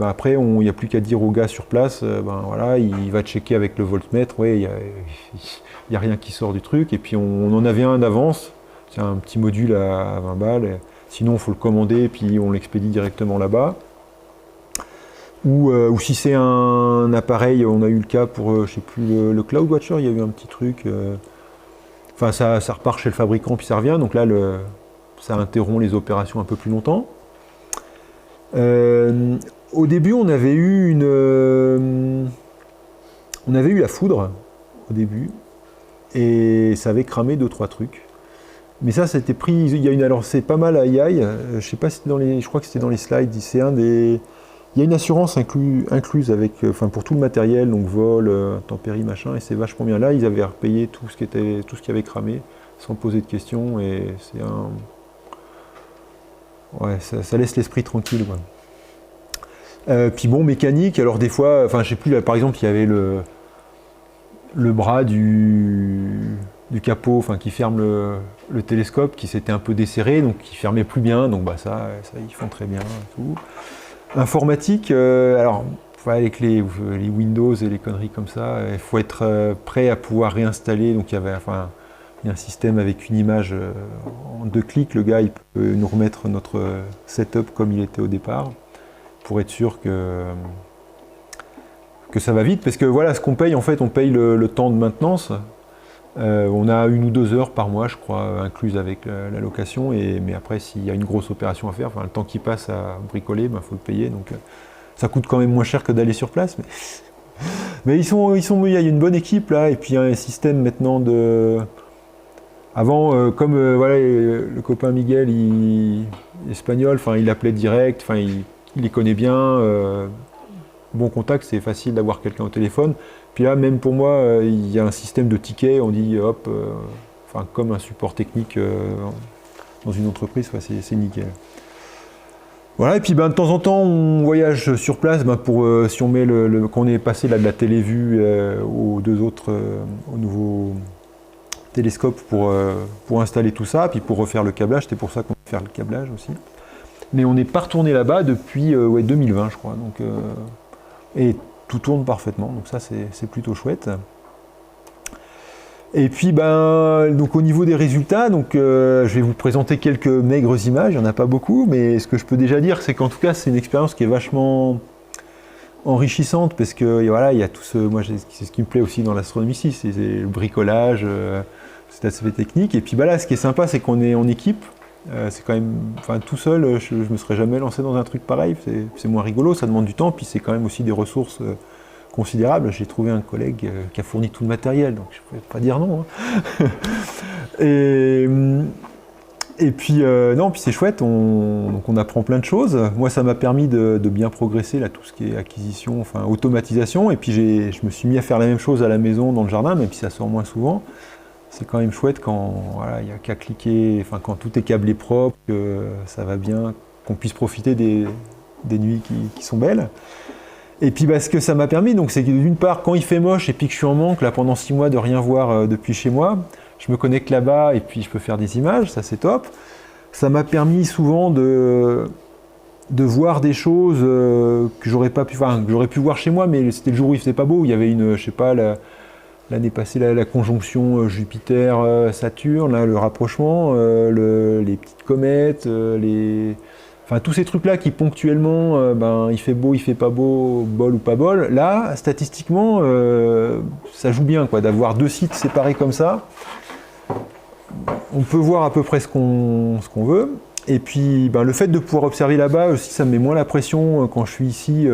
après il n'y a plus qu'à dire au gars sur place, voilà, il va checker avec le voltmètre, ouais, il n'y a rien qui sort du truc, et puis on en avait un d'avance, c'est un petit module à 20 balles, sinon il faut le commander et puis on l'expédie directement là-bas. Ou si c'est un appareil, on a eu le cas pour, je sais plus, le CloudWatcher, il y a eu un petit truc. Enfin, ça repart chez le fabricant, puis ça revient. Donc là, ça interrompt les opérations un peu plus longtemps. Au début, on avait eu la foudre, au début. Et ça avait cramé 2-3 trucs. Mais ça, c'était pris... alors, c'est pas mal à AI. Je sais pas si c'était je crois que c'était dans les slides. C'est un des... Il y a une assurance incluse avec, pour tout le matériel, donc vol, intempéries, machin, et c'est vachement bien. Là, ils avaient repayé tout ce qui avait cramé, sans poser de questions, et c'est un... Ouais, ça laisse l'esprit tranquille, quoi. Puis bon, mécanique, alors des fois, je sais plus, là, par exemple, il y avait le bras du capot, qui ferme le télescope, qui s'était un peu desserré, donc qui fermait plus bien, donc ça ils font très bien, et tout. Informatique, alors avec les Windows et les conneries comme ça, il faut être prêt à pouvoir réinstaller. Donc il y a un système avec une image en 2 clics. Le gars, il peut nous remettre notre setup comme il était au départ, pour être sûr que ça va vite. Parce que voilà, ce qu'on paye, en fait, on paye le temps de maintenance. On a 1 ou 2 heures par mois, je crois, incluses avec la location. Mais après, s'il y a une grosse opération à faire, le temps qui passe à bricoler, il faut le payer. Donc ça coûte quand même moins cher que d'aller sur place. Mais il y a une bonne équipe là, et puis il y a un système maintenant de... Avant, comme le copain Miguel, il est espagnol, il appelait direct, il les connaît bien. Bon contact, c'est facile d'avoir quelqu'un au téléphone. Puis là, même pour moi, il y a un système de tickets, on dit hop, comme un support technique dans une entreprise, c'est nickel. Voilà, et puis de temps en temps, on voyage sur place si on met quand on est passé là, de la télévue aux 2 autres, au nouveau télescope pour installer tout ça, puis pour refaire le câblage. C'était pour ça qu'on va faire le câblage aussi. Mais on n'est pas retourné là-bas depuis 2020, je crois. Donc, et tout tourne parfaitement, donc ça c'est plutôt chouette. Et puis donc au niveau des résultats, je vais vous présenter quelques maigres images, il n'y en a pas beaucoup, mais ce que je peux déjà dire, c'est qu'en tout cas c'est une expérience qui est vachement enrichissante, parce que voilà, il y a tout c'est ce qui me plaît aussi dans l'astronomie ici, c'est le bricolage, cet aspect technique. Et puis là, ce qui est sympa, c'est qu'on est en équipe. C'est quand même, tout seul, je me serais jamais lancé dans un truc pareil. C'est moins rigolo, ça demande du temps, puis c'est quand même aussi des ressources considérables. J'ai trouvé un collègue qui a fourni tout le matériel, donc je ne pouvais pas dire non. Et puis puis c'est chouette, donc on apprend plein de choses. Moi, ça m'a permis de bien progresser là, tout ce qui est acquisition, automatisation. Et puis je me suis mis à faire la même chose à la maison, dans le jardin, même si ça sort moins souvent. C'est quand même chouette quand il n'y a qu'à cliquer, quand tout est câblé propre, que ça va bien, qu'on puisse profiter des nuits qui sont belles. Et puis ce que ça m'a permis, donc, c'est que d'une part, quand il fait moche et puis que je suis en manque, là pendant 6 mois de rien voir depuis chez moi, je me connecte là-bas et puis je peux faire des images, ça c'est top. Ça m'a permis souvent de voir des choses que j'aurais pu voir chez moi, mais c'était le jour où il faisait pas beau, où il y avait l'année passée, la conjonction Jupiter-Saturne, le rapprochement, les petites comètes, tous ces trucs-là qui ponctuellement, il fait beau, il fait pas beau, bol ou pas bol. Là, statistiquement, ça joue bien, d'avoir 2 sites séparés comme ça. On peut voir à peu près ce qu'on veut. Et puis, le fait de pouvoir observer là-bas aussi, ça me met moins la pression quand je suis ici.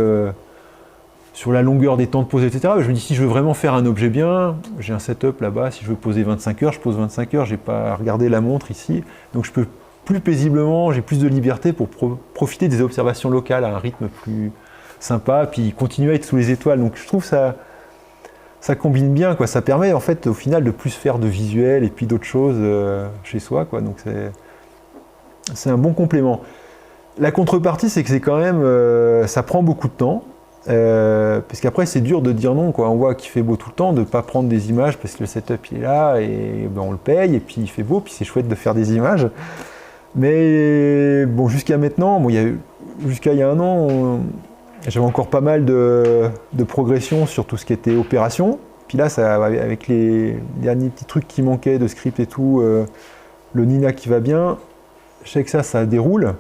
Sur la longueur des temps de pause, etc. Je me dis, si je veux vraiment faire un objet bien, j'ai un setup là-bas, si je veux poser 25 heures, je pose 25 heures, je n'ai pas à regarder la montre ici. Donc je peux plus paisiblement, j'ai plus de liberté pour profiter des observations locales à un rythme plus sympa, puis continuer à être sous les étoiles. Donc je trouve ça combine bien, ça permet en fait au final de plus faire de visuels et puis d'autres choses chez soi, Donc c'est un bon complément. La contrepartie, c'est que c'est quand même, ça prend beaucoup de temps. Parce qu'après c'est dur de dire non, on voit qu'il fait beau tout le temps, de ne pas prendre des images parce que le setup il est là et on le paye et puis il fait beau, puis c'est chouette de faire des images. Mais bon, jusqu'à maintenant, jusqu'à il y a 1 an, j'avais encore pas mal de progression sur tout ce qui était opération. Puis là, avec les derniers petits trucs qui manquaient de script et tout, le Nina qui va bien, je sais que ça déroule.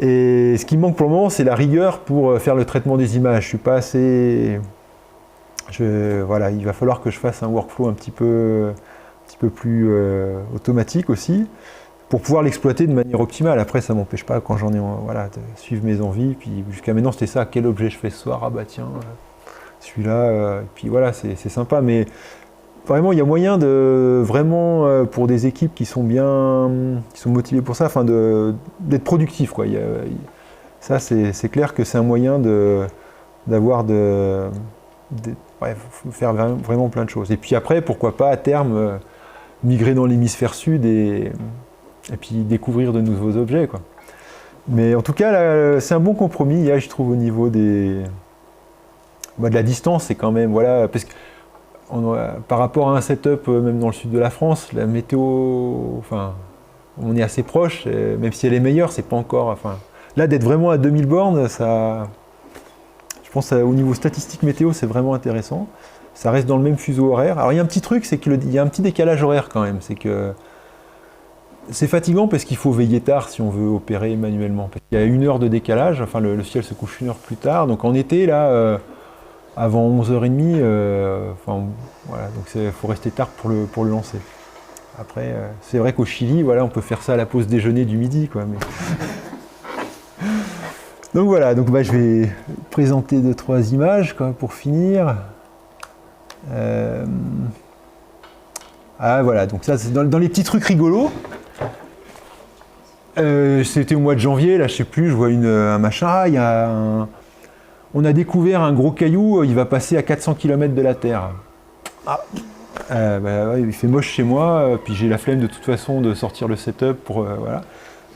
Et ce qui me manque pour le moment, c'est la rigueur pour faire le traitement des images. Je suis pas assez... il va falloir que je fasse un workflow un petit peu plus automatique aussi, pour pouvoir l'exploiter de manière optimale. Après, ça ne m'empêche pas, quand j'en ai, de suivre mes envies. Puis jusqu'à maintenant, c'était ça, quel objet je fais ce soir? Ah bah tiens, celui-là. Et puis voilà, c'est sympa. Mais vraiment, il y a moyen de vraiment, pour des équipes qui sont motivées pour ça, d'être productif, ça, c'est clair que c'est un moyen faire vraiment plein de choses. Et puis après, pourquoi pas à terme migrer dans l'hémisphère sud et puis découvrir de nouveaux objets, Mais en tout cas, là, c'est un bon compromis, je trouve, au niveau de la distance, c'est quand même, parce que par rapport à un setup, même dans le sud de la France, la météo, on est assez proche, même si elle est meilleure, c'est pas encore, là, d'être vraiment à 2000 bornes, ça, Je pense au niveau statistique météo, c'est vraiment intéressant. Ça reste dans le même fuseau horaire. Alors il y a un petit truc, c'est qu'il y a un petit décalage horaire quand même. C'est que c'est fatigant parce qu'il faut veiller tard si on veut opérer manuellement. Il y a 1 heure de décalage, enfin le ciel se couche 1 heure plus tard. Donc en été, là, avant 11h30, voilà, donc il faut rester tard pour le lancer. Après, c'est vrai qu'au Chili, voilà, on peut faire ça à la pause déjeuner du midi, quoi. Mais... donc voilà, donc je vais présenter 2-3 images quoi, pour finir. Ah voilà, donc ça c'est dans les petits trucs rigolos. C'était au mois de janvier, là je sais plus, je vois un machin, on a découvert un gros caillou, il va passer à 400 km de la Terre. Ah. Ouais, il fait moche chez moi, puis j'ai la flemme de toute façon de sortir le setup pour voilà.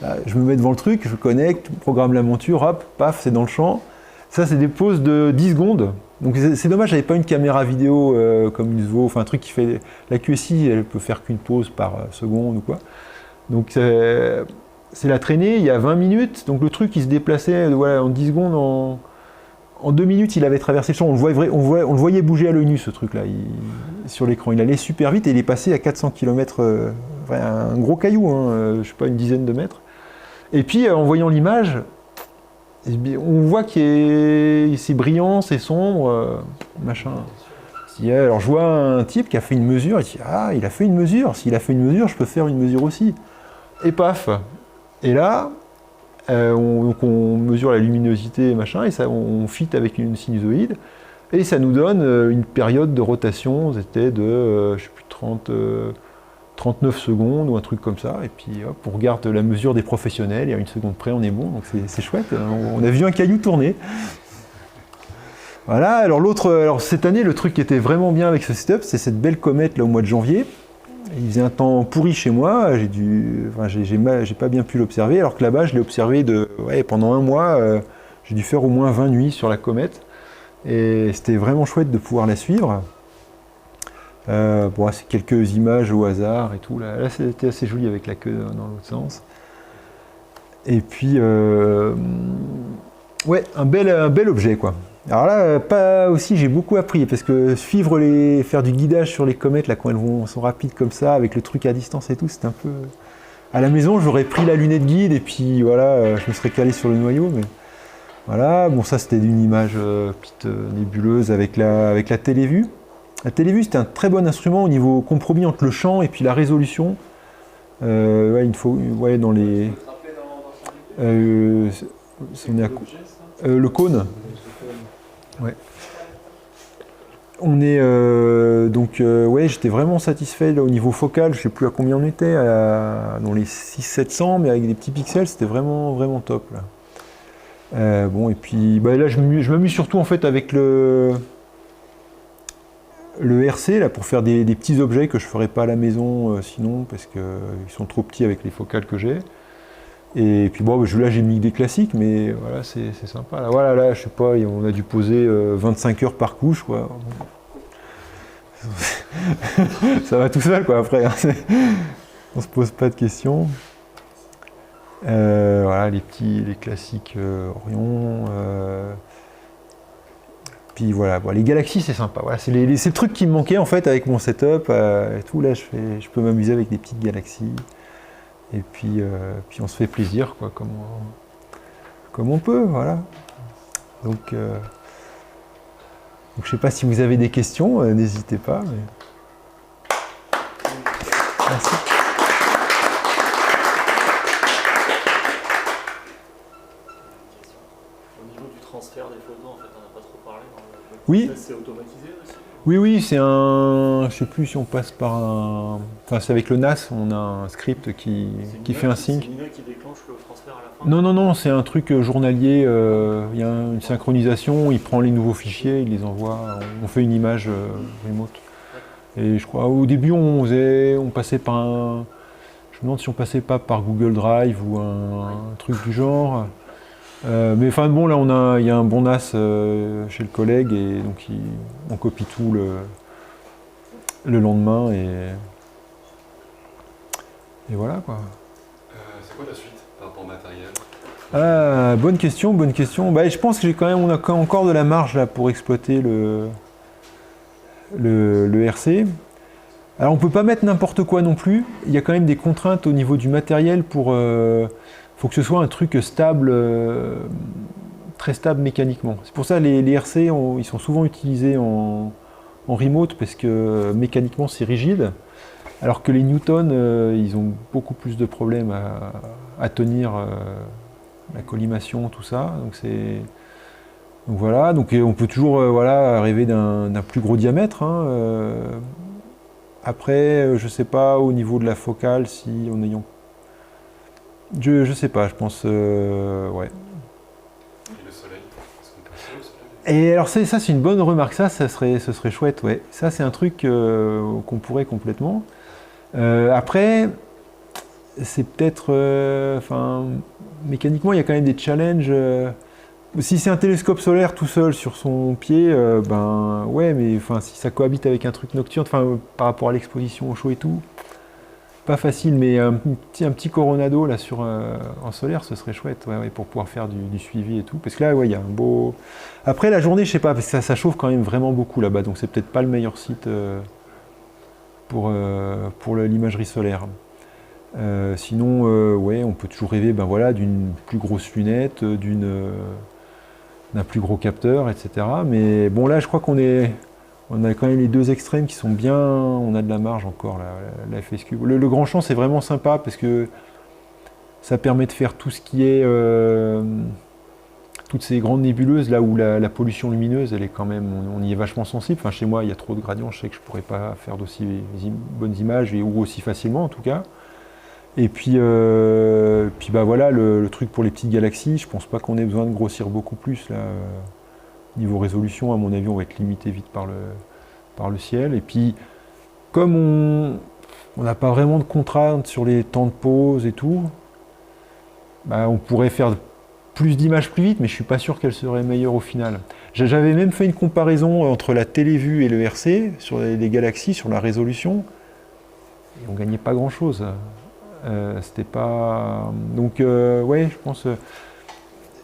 Là, je me mets devant le truc, je connecte, programme la monture, hop, paf, c'est dans le champ. Ça, c'est des pauses de 10 secondes. Donc c'est dommage, j'avais pas une caméra vidéo comme une ZVO, enfin un truc qui fait... La QSI, elle peut faire qu'une pause par seconde ou quoi. Donc c'est la traînée, il y a 20 minutes, donc le truc il se déplaçait voilà, en 10 secondes, en 2 minutes il avait traversé le champ, on le voyait bouger à l'œil nu ce truc là, sur l'écran. Il allait super vite et il est passé à 400 km, un gros caillou, hein, je sais pas, une dizaine de mètres. Et puis en voyant l'image, on voit que c'est brillant, c'est sombre, machin. Alors je vois un type qui a fait une mesure, il dit « Ah, il a fait une mesure, s'il a fait une mesure, je peux faire une mesure aussi. » Et paf. Et là, on mesure la luminosité, machin, et ça, on fit avec une sinusoïde, et ça nous donne une période de rotation, c'était de, je sais plus, 39 secondes ou un truc comme ça, et puis hop, on regarde la mesure des professionnels, et à 1 seconde près, on est bon, donc c'est chouette. On a vu un caillou tourner. Voilà, alors cette année, le truc qui était vraiment bien avec ce setup, c'est cette belle comète là au mois de janvier. Il faisait un temps pourri chez moi, j'ai pas bien pu l'observer, alors que là-bas, je l'ai observé pendant 1 mois, j'ai dû faire au moins 20 nuits sur la comète, et c'était vraiment chouette de pouvoir la suivre. C'est quelques images au hasard et tout, là c'était assez joli avec la queue dans l'autre sens. Et puis, ouais, un bel objet, quoi. Alors là, aussi, j'ai beaucoup appris, parce que faire du guidage sur les comètes, là, quand elles sont rapides comme ça, avec le truc à distance et tout, c'est un peu... À la maison, j'aurais pris la lunette guide, et puis voilà, je me serais calé sur le noyau, mais... Voilà, bon, ça, c'était une image petite nébuleuse avec la télévue. La télévue, c'était un très bon instrument au niveau compromis entre le champ et puis la résolution. Il faut, dans les... le cône. Ouais. On est j'étais vraiment satisfait là, au niveau focal, je sais plus à combien on était, dans les 600-700, mais avec des petits pixels, c'était vraiment vraiment top là. Et puis là je m'amuse surtout en fait avec le RC là pour faire des petits objets que je ferais pas à la maison sinon parce qu'ils sont trop petits avec les focales que j'ai. Et puis là j'ai mis des classiques, mais voilà, c'est sympa. Là, voilà, là, je sais pas, on a dû poser 25 heures par couche, quoi. Ça va tout seul, quoi, après. On se pose pas de questions. Voilà, les classiques Orion. Puis voilà, les galaxies, c'est sympa. Voilà, c'est le truc qui me manquait, en fait, avec mon setup et tout. Là, je peux m'amuser avec des petites galaxies. Et puis on se fait plaisir, quoi, comme on peut, voilà. Donc je sais pas si vous avez des questions, n'hésitez pas. Mais... Merci. Au niveau du transfert des photos, en fait, on n'a pas trop parlé. Oui. C'est automatisé aussi? Oui, c'est un... Je sais plus si on passe par un... Enfin, c'est avec le NAS, on a un script qui fait un sync. C'est Nina qui déclenche le transfert à la fin? Non, c'est un truc journalier, il y a une synchronisation, il prend les nouveaux fichiers, il les envoie, on fait une image remote. Et je crois, au début, on passait par un... Je me demande si on passait pas par Google Drive ou un truc du genre. Mais enfin bon, là il y a un bon NAS chez le collègue et donc on copie tout le lendemain et voilà quoi. C'est quoi la suite par rapport au matériel? Ah, bonne question, bonne question. Bah, je pense que on a encore de la marge là pour exploiter le RC. Alors on peut pas mettre n'importe quoi non plus. Il y a quand même des contraintes au niveau du matériel pour. Faut que ce soit un truc stable, très stable mécaniquement. C'est pour ça les RC, ils sont souvent utilisés en remote parce que mécaniquement c'est rigide. Alors que les Newton, ils ont beaucoup plus de problèmes à tenir la collimation, tout ça. Donc voilà. Donc on peut toujours voilà, rêver d'un plus gros diamètre. Hein, après, je sais pas au niveau de la focale si en ayant. Je sais pas. Je pense ouais. Et le soleil, est-ce qu'on peut passer au soleil? Et alors ça c'est une bonne remarque. Ce serait chouette. Ouais. Ça c'est un truc qu'on pourrait complètement. Après, c'est peut-être, mécaniquement, il y a quand même des challenges. Si c'est un télescope solaire tout seul sur son pied, ben ouais, mais enfin, si ça cohabite avec un truc nocturne, par rapport à l'exposition au chaud et tout, pas facile. Mais un petit Coronado là en solaire, ce serait chouette, ouais, pour pouvoir faire du suivi et tout. Parce que là, ouais, il y a un beau. Après la journée, je sais pas, parce que ça chauffe quand même vraiment beaucoup là-bas, donc c'est peut-être pas le meilleur site pour l'imagerie solaire. Sinon, ouais, on peut toujours rêver voilà, d'une plus grosse lunette, d'un plus gros capteur, etc. Mais bon, là, je crois on a quand même les deux extrêmes qui sont bien. On a de la marge encore, la FSQ. Le grand champ, c'est vraiment sympa parce que ça permet de faire tout ce qui est. Toutes ces grandes nébuleuses, là où la pollution lumineuse, elle est quand même. On y est vachement sensible. Enfin, chez moi, il y a trop de gradients, je sais que je ne pourrais pas faire d'aussi bonnes images, ou aussi facilement en tout cas. Et puis bah voilà, le truc pour les petites galaxies, je pense pas qu'on ait besoin de grossir beaucoup plus là. Niveau résolution, à mon avis, on va être limité vite par le ciel. Et puis, comme on n'a pas vraiment de contraintes sur les temps de pause et tout, bah, on pourrait faire plus d'images plus vite, mais je suis pas sûr qu'elles seraient meilleures au final. J'avais même fait une comparaison entre la télévue et le RC sur les galaxies, sur la résolution, et on gagnait pas grand chose. C'était pas. Donc, ouais, je pense.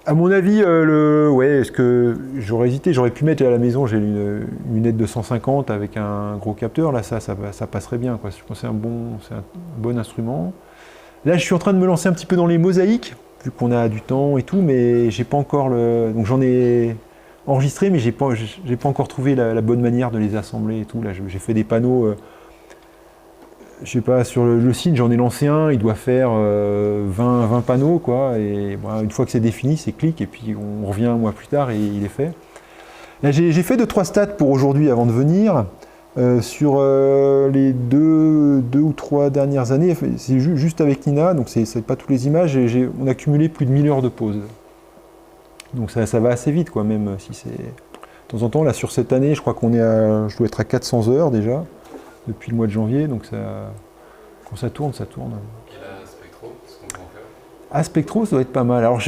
À mon avis, ouais, est-ce que j'aurais hésité, j'aurais pu mettre à la maison, j'ai une lunette de 150 avec un gros capteur, là, ça passerait bien, quoi. Je pense que c'est un bon instrument. Là, je suis en train de me lancer un petit peu dans les mosaïques, vu qu'on a du temps et tout, mais j'ai pas encore le. Donc, j'en ai enregistré, mais j'ai pas encore trouvé la bonne manière de les assembler et tout. Là, j'ai fait des panneaux. Je sais pas, sur le site, j'en ai lancé un, il doit faire 20 panneaux, quoi, et voilà, une fois que c'est défini, c'est clic, et puis on revient un mois plus tard et il est fait. Là, j'ai fait 2-3 stats pour aujourd'hui avant de venir. Sur les deux ou trois dernières années, c'est juste avec Nina, donc c'est pas toutes les images, on a cumulé plus de 1000 heures de pause. Donc ça va assez vite, quoi, même si c'est. De temps en temps, là, sur cette année, je crois je dois être à 400 heures déjà, depuis le mois de janvier, donc quand ça tourne, ça tourne. Et la spectro, ce qu'on peut en faire? Ah, Spectro, ça doit être pas mal. Alors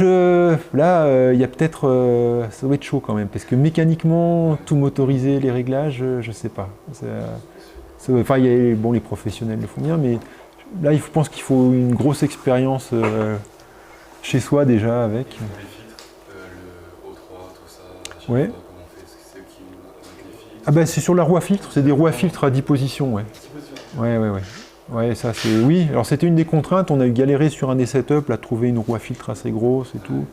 là, il y a peut-être, ça doit être chaud quand même, parce que mécaniquement, tout motoriser, les réglages, je sais pas. Enfin, les professionnels le font bien, mais là, je pense qu'il faut une grosse expérience chez soi déjà avec. Les filtres, le O3, tout ça, je sais Ouais. pas comment on fait, est-ce que c'est eux qui mettent les filtres? Ah ben c'est sur la roue à filtre, c'est des roues à filtre à 10 positions, ouais. Ouais. Ouais, ça c'est. Oui, alors c'était une des contraintes, on a eu galéré sur un des setups, là, trouver une roue à filtre assez grosse et tout.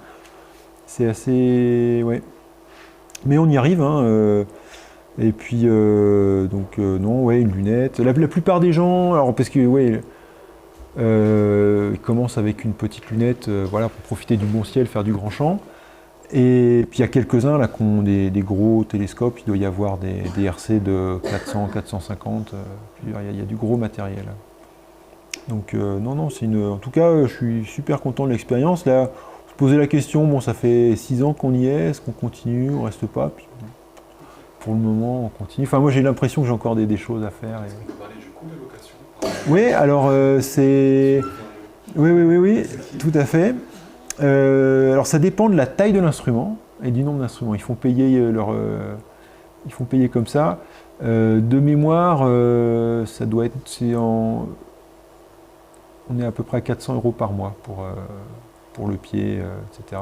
C'est assez. Ouais. Mais on y arrive, hein. Et puis, non, ouais, une lunette. La plupart des gens, alors parce que, ouais, ils commencent avec une petite lunette, voilà, pour profiter du bon ciel, faire du grand champ. Et puis il y a quelques-uns là qui ont des gros télescopes, il doit y avoir des RC de 400, 450, il y a du gros matériel. Donc non, en tout cas, je suis super content de l'expérience. Là, on se posait la question, bon, ça fait 6 ans qu'on y est qu'on continue, on reste pas? Puis, pour le moment, on continue. Enfin, moi j'ai l'impression que j'ai encore des choses à faire. Est-ce qu'on peut parler du coût de location? Oui, alors c'est. Oui, tout à fait. Alors ça dépend de la taille de l'instrument et du nombre d'instruments. Ils font payer ils font payer comme ça. De mémoire, ça doit être. On est à peu près à 400 € par mois pour pour le pied, etc.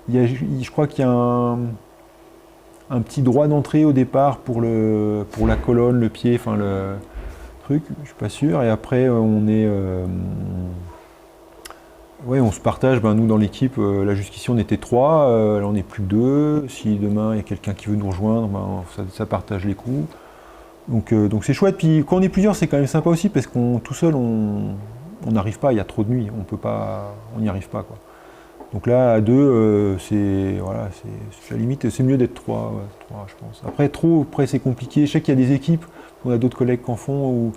Je crois qu'il y a un petit droit d'entrée au départ pour la colonne, le pied, enfin le truc, je suis pas sûr. Et après, on se partage. Nous, dans l'équipe, là jusqu'ici, on était 3, là on n'est plus que 2. Si demain il y a quelqu'un qui veut nous rejoindre, ça partage les coûts. Donc c'est chouette. Puis quand on est plusieurs, c'est quand même sympa aussi parce qu'on tout seul, on n'arrive pas. Il y a trop de nuits, on n'y arrive pas, quoi. Donc là, à 2, c'est à la limite, c'est mieux d'être 3, je pense. Après, c'est compliqué. Je sais qu'il y a des équipes, on a d'autres collègues qui en font,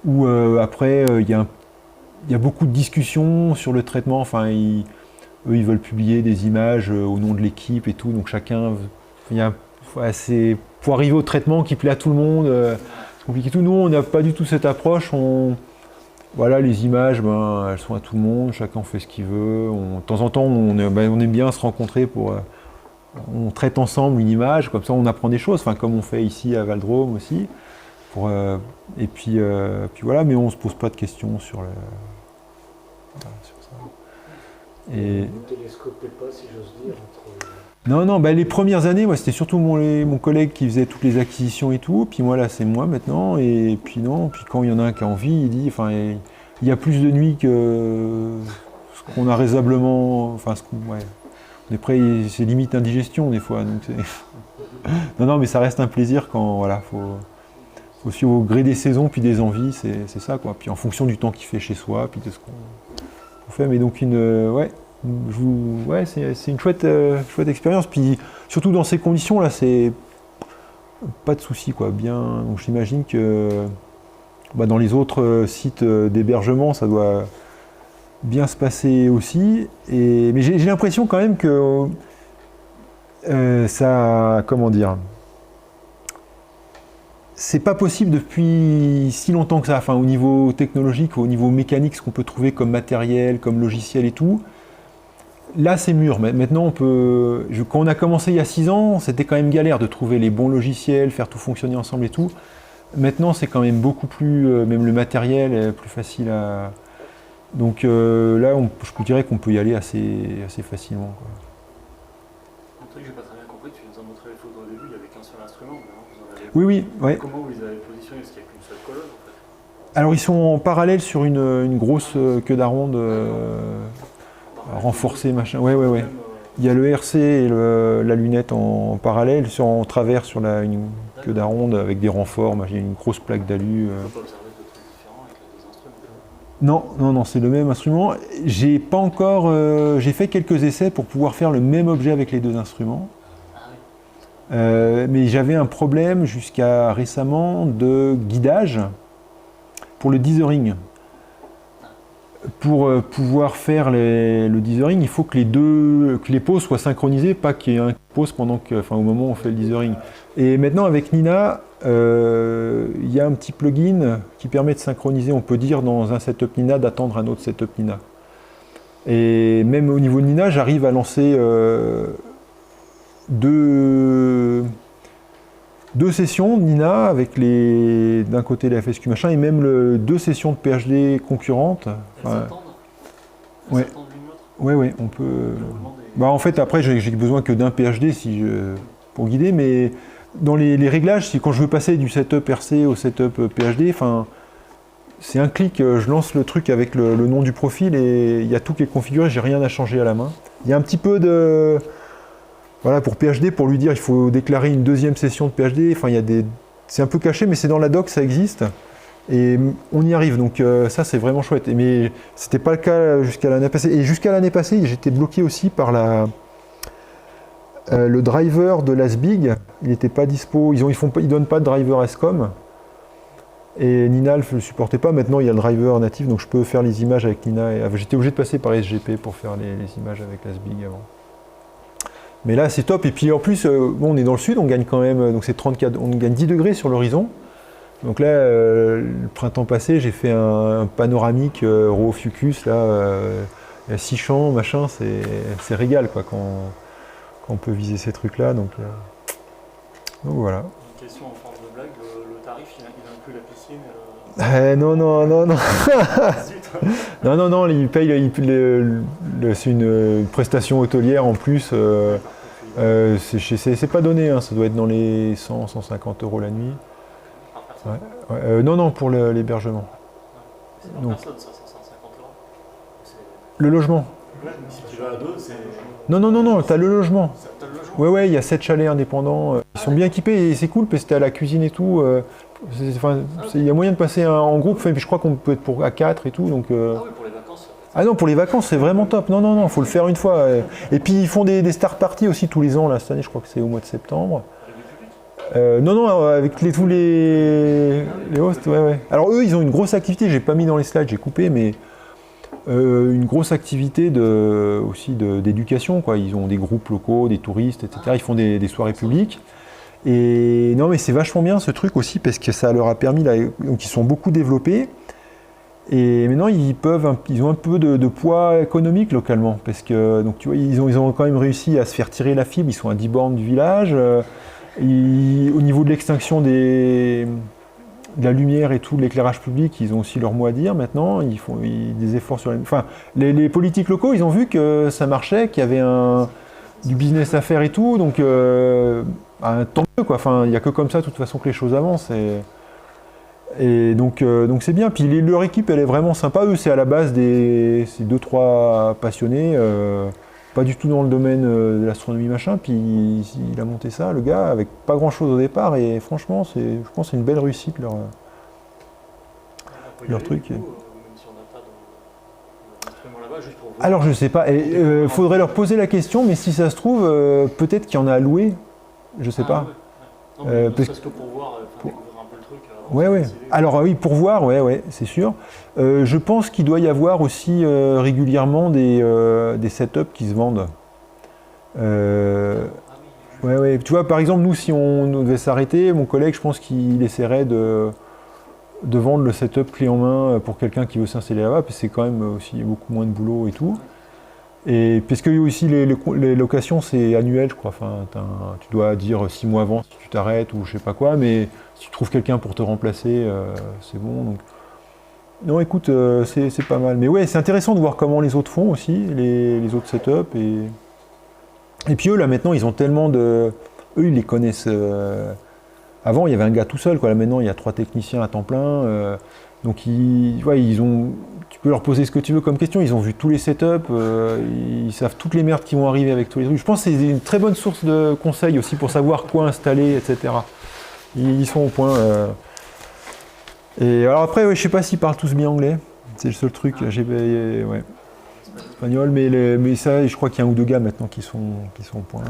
où après, il y a beaucoup de discussions sur le traitement. Enfin, eux, ils veulent publier des images au nom de l'équipe et tout. Donc chacun, pour arriver au traitement qui plaît à tout le monde, c'est compliqué tout. Nous, on n'a pas du tout cette approche. Les images, elles sont à tout le monde, chacun fait ce qu'il veut. De temps en temps, on aime bien se rencontrer on traite ensemble une image, comme ça on apprend des choses, comme on fait ici à Valdrome aussi. Et puis voilà, mais on ne se pose pas de questions sur ça. Et... Vous ne télescopez pas, si j'ose dire, entre... Non, les premières années, c'était surtout mon collègue qui faisait toutes les acquisitions et tout. Puis moi, là, c'est moi maintenant. Et puis puis quand il y en a un qui a envie, il dit, il y a plus de nuits que ce qu'on a raisonnablement... On est prêt, c'est limite indigestion des fois. Donc non, mais ça reste un plaisir quand, faut suivre au gré des saisons, puis des envies, c'est ça, quoi. Puis en fonction du temps qu'il fait chez soi, puis de ce qu'on fait. Mais donc c'est une chouette expérience. Puis surtout dans ces conditions-là, c'est pas de soucis, quoi. Bien, donc j'imagine que dans les autres sites d'hébergement, ça doit bien se passer aussi. Mais j'ai l'impression quand même que ça, comment dire, c'est pas possible depuis si longtemps que ça. Au niveau technologique, au niveau mécanique, ce qu'on peut trouver comme matériel, comme logiciel et tout. Là, c'est mûr. Maintenant, quand on a commencé il y a 6 ans, c'était quand même galère de trouver les bons logiciels, faire tout fonctionner ensemble et tout. Maintenant, c'est quand même beaucoup plus, même le matériel est plus facile à... Donc là, je dirais qu'on peut y aller assez facilement, quoi. Un truc que j'ai pas très bien compris, tu nous as montré les photos au début, il n'y avait qu'un seul instrument. Oui. Comment vous les avez positionnés? Parce qu'il n'y a qu'une seule colonne, en fait. Alors, ils sont en parallèle sur une grosse queue d'aronde renforcée, machin. Ouais. Il y a le RC et la lunette en parallèle, en travers sur une queue d'aronde avec des renforts. Il y a une grosse plaque d'alu. On peut pas observer de trucs différents avec les deux instruments. Non, c'est le même instrument. J'ai fait quelques essais pour pouvoir faire le même objet avec les deux instruments. Mais j'avais un problème jusqu'à récemment de guidage pour le dithering. Pour pouvoir faire le dithering, il faut que les poses soient synchronisées, pas qu'il y ait un pause au moment où on fait le dithering. Et maintenant avec Nina, il y a un petit plugin qui permet de synchroniser. On peut dire dans un setup Nina d'attendre un autre setup Nina. Et même au niveau de Nina, j'arrive à lancer deux sessions de Nina avec d'un côté les FSQ machin et même 2 sessions de PHD concurrentes. Elles s'attendent Ouais. Elles s'attendent l'une l'autre. Oui, on peut. En fait, après, j'ai besoin que d'un PHD pour guider, mais dans les réglages, quand je veux passer du setup RC au setup PHD, c'est un clic, je lance le truc avec le nom du profil et il y a tout qui est configuré, j'ai rien à changer à la main. Il y a un petit peu de... Voilà, pour PHD, pour lui dire il faut déclarer une deuxième session de PHD, c'est un peu caché, mais c'est dans la doc, ça existe. Et on y arrive, donc ça c'est vraiment chouette. Mais c'était pas le cas jusqu'à l'année passée. Et jusqu'à l'année passée, j'étais bloqué aussi par le driver de l'ASBIG. Il n'était pas dispo, ils donnent pas de driver SCOM. Et Nina ne le supportait pas. Maintenant il y a le driver natif, donc je peux faire les images avec Nina. J'étais obligé de passer par SGP pour faire les images avec l'ASBIG avant. Mais là c'est top. Et puis en plus, on est dans le sud, on gagne quand même, donc c'est 34, on gagne 10 degrés sur l'horizon. Donc là, le printemps passé, j'ai fait un panoramique RAW Fucus, là, il y a 6 champs, machin, c'est régal, quoi, quand on peut viser ces trucs-là. Donc voilà. Une question en forme de blague, le tarif, il inclut la piscine Non, non, non, non. Zut. Non, non, non, ils payent, c'est une prestation hôtelière en plus. C'est pas donné, hein, ça doit être dans les 100, 150 euros la nuit. Par personne. Ouais, ouais, non, non, pour l'hébergement. C'est par Donc. personne, ça, 150 euros. C'est- Le logement. Si tu vas à deux, c'est. Non, non, non, non, t'as le logement. T'as le logement. Ouais, ouais, il y a 7 chalets indépendants. Ils sont bien équipés et c'est cool parce que t'as la cuisine et tout. Il y a moyen de passer en groupe. Enfin, puis je crois qu'on peut être à 4 et tout. Donc, Ah oui, pour les vacances. Ah non, pour les vacances, c'est vraiment top. Non, non, non, faut le faire une fois. Et puis ils font des start parties aussi tous les ans. Là, cette année, je crois que c'est au mois de septembre. Avec du public. Non, non, avec tous les hosts, ouais, ouais. Alors eux, ils ont une grosse activité. J'ai pas mis dans les slides, j'ai coupé, mais une grosse activité aussi d'éducation, quoi. Ils ont des groupes locaux, des touristes, etc. Ils font des soirées publiques. Et non, mais c'est vachement bien ce truc aussi parce que ça leur a permis, là, donc ils sont beaucoup développés. Et maintenant, ils ont un peu de poids économique localement, parce que donc tu vois, ils ont quand même réussi à se faire tirer la fibre. Ils sont à 10 bornes du village. Au niveau de l'extinction de la lumière et tout, de l'éclairage public, ils ont aussi leur mot à dire maintenant. Ils font des efforts sur les politiques locaux. Ils ont vu que ça marchait, qu'il y avait du business à faire et tout. Donc tant mieux, quoi. Enfin, il n'y a que comme ça, de toute façon, que les choses avancent. Et donc c'est bien. Puis leur équipe, elle est vraiment sympa. Eux, c'est à la base c'est 2-3 passionnés, pas du tout dans le domaine de l'astronomie machin. Puis il a monté ça, le gars, avec pas grand chose au départ. Et franchement, je pense que c'est une belle réussite leur On peut y leur aller, truc. du coup, même si on n'a pas d'instrument là-bas, juste pour voir. Alors je sais pas. Il faudrait leur poser la question, mais si ça se trouve, peut-être qu'il y en a à louer. Je sais pas. Ouais, ouais. Non, mais ne parce- serait-ce que pour voir, découvrir un peu le truc. Ouais, ouais. Alors oui, pour voir, ouais, ouais, c'est sûr. Je pense qu'il doit y avoir aussi régulièrement des setups qui se vendent. Ah oui. Ouais, ouais. Tu vois, par exemple, nous, si on devait s'arrêter, mon collègue, je pense qu'il essaierait de vendre le setup clé en main pour quelqu'un qui veut s'installer là-bas, parce que c'est quand même aussi beaucoup moins de boulot et tout. Et parce que aussi les locations, c'est annuel, je crois. Enfin, tu dois dire 6 mois avant si tu t'arrêtes ou je sais pas quoi, mais si tu trouves quelqu'un pour te remplacer, c'est bon. Donc. Non, écoute, c'est pas mal. Mais ouais, c'est intéressant de voir comment les autres font aussi, les autres setups. Et puis eux, là, maintenant, ils ont tellement de... Eux, ils les connaissent... Avant, il y avait un gars tout seul, quoi. Là, maintenant, il y a 3 techniciens à temps plein. Donc, ils ont... Tu peux leur poser ce que tu veux comme question. Ils ont vu tous les setups. Ils savent toutes les merdes qui vont arriver avec tous les trucs. Je pense que c'est une très bonne source de conseils aussi pour savoir quoi installer, etc. Ils sont au point. Et alors après, ouais, je sais pas s'ils parlent tous bien anglais. C'est le seul truc. Ouais, espagnol, mais ça, je crois qu'il y a un ou deux gars maintenant qui sont au point.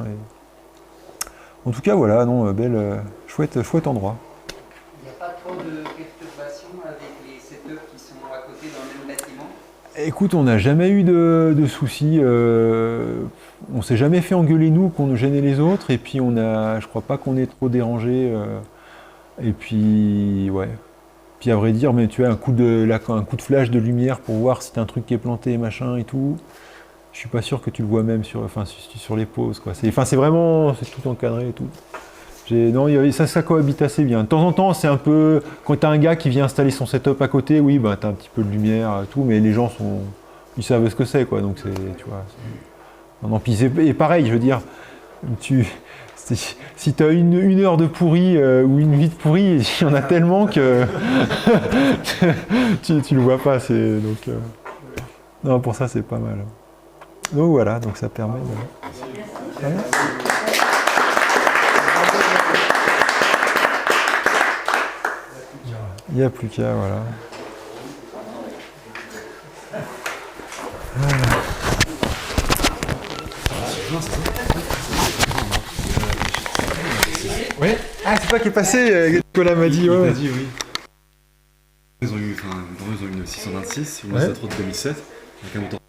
En tout cas, voilà, non, chouette endroit. Il n'y a pas trop de perturbations avec les setups qui sont à côté dans le même bâtiment? Écoute, on n'a jamais eu de soucis. On s'est jamais fait engueuler nous qu'on gênait les autres. Et puis je crois pas qu'on ait trop dérangé. Et puis, ouais. Puis à vrai dire, mais tu as un coup de flash de lumière pour voir si t'as un truc qui est planté, machin et tout. Je suis pas sûr que tu le vois même sur les pauses, quoi. C'est vraiment, c'est tout encadré et tout. Non, ça cohabite assez bien. De temps en temps, c'est un peu quand t'as un gars qui vient installer son setup à côté, oui, bah t'as un petit peu de lumière et tout, mais les gens ils savent ce que c'est, quoi. Donc tu vois. Non, puis et pareil, je veux dire, si tu as une heure de pourri ou une nuit de pourri, il y en a tellement que tu le vois pas. Donc, non, pour ça, c'est pas mal. Donc voilà, donc ça permet de... Ouais. Il n'y a plus qu'à, voilà. Ouais. Ah, c'est toi qui est passé, Nicolas m'a dit. Il Ouais. m'a dit, oui. Ils ont eu une 626, une Ouais. Lasatro de 2007, avec un moteur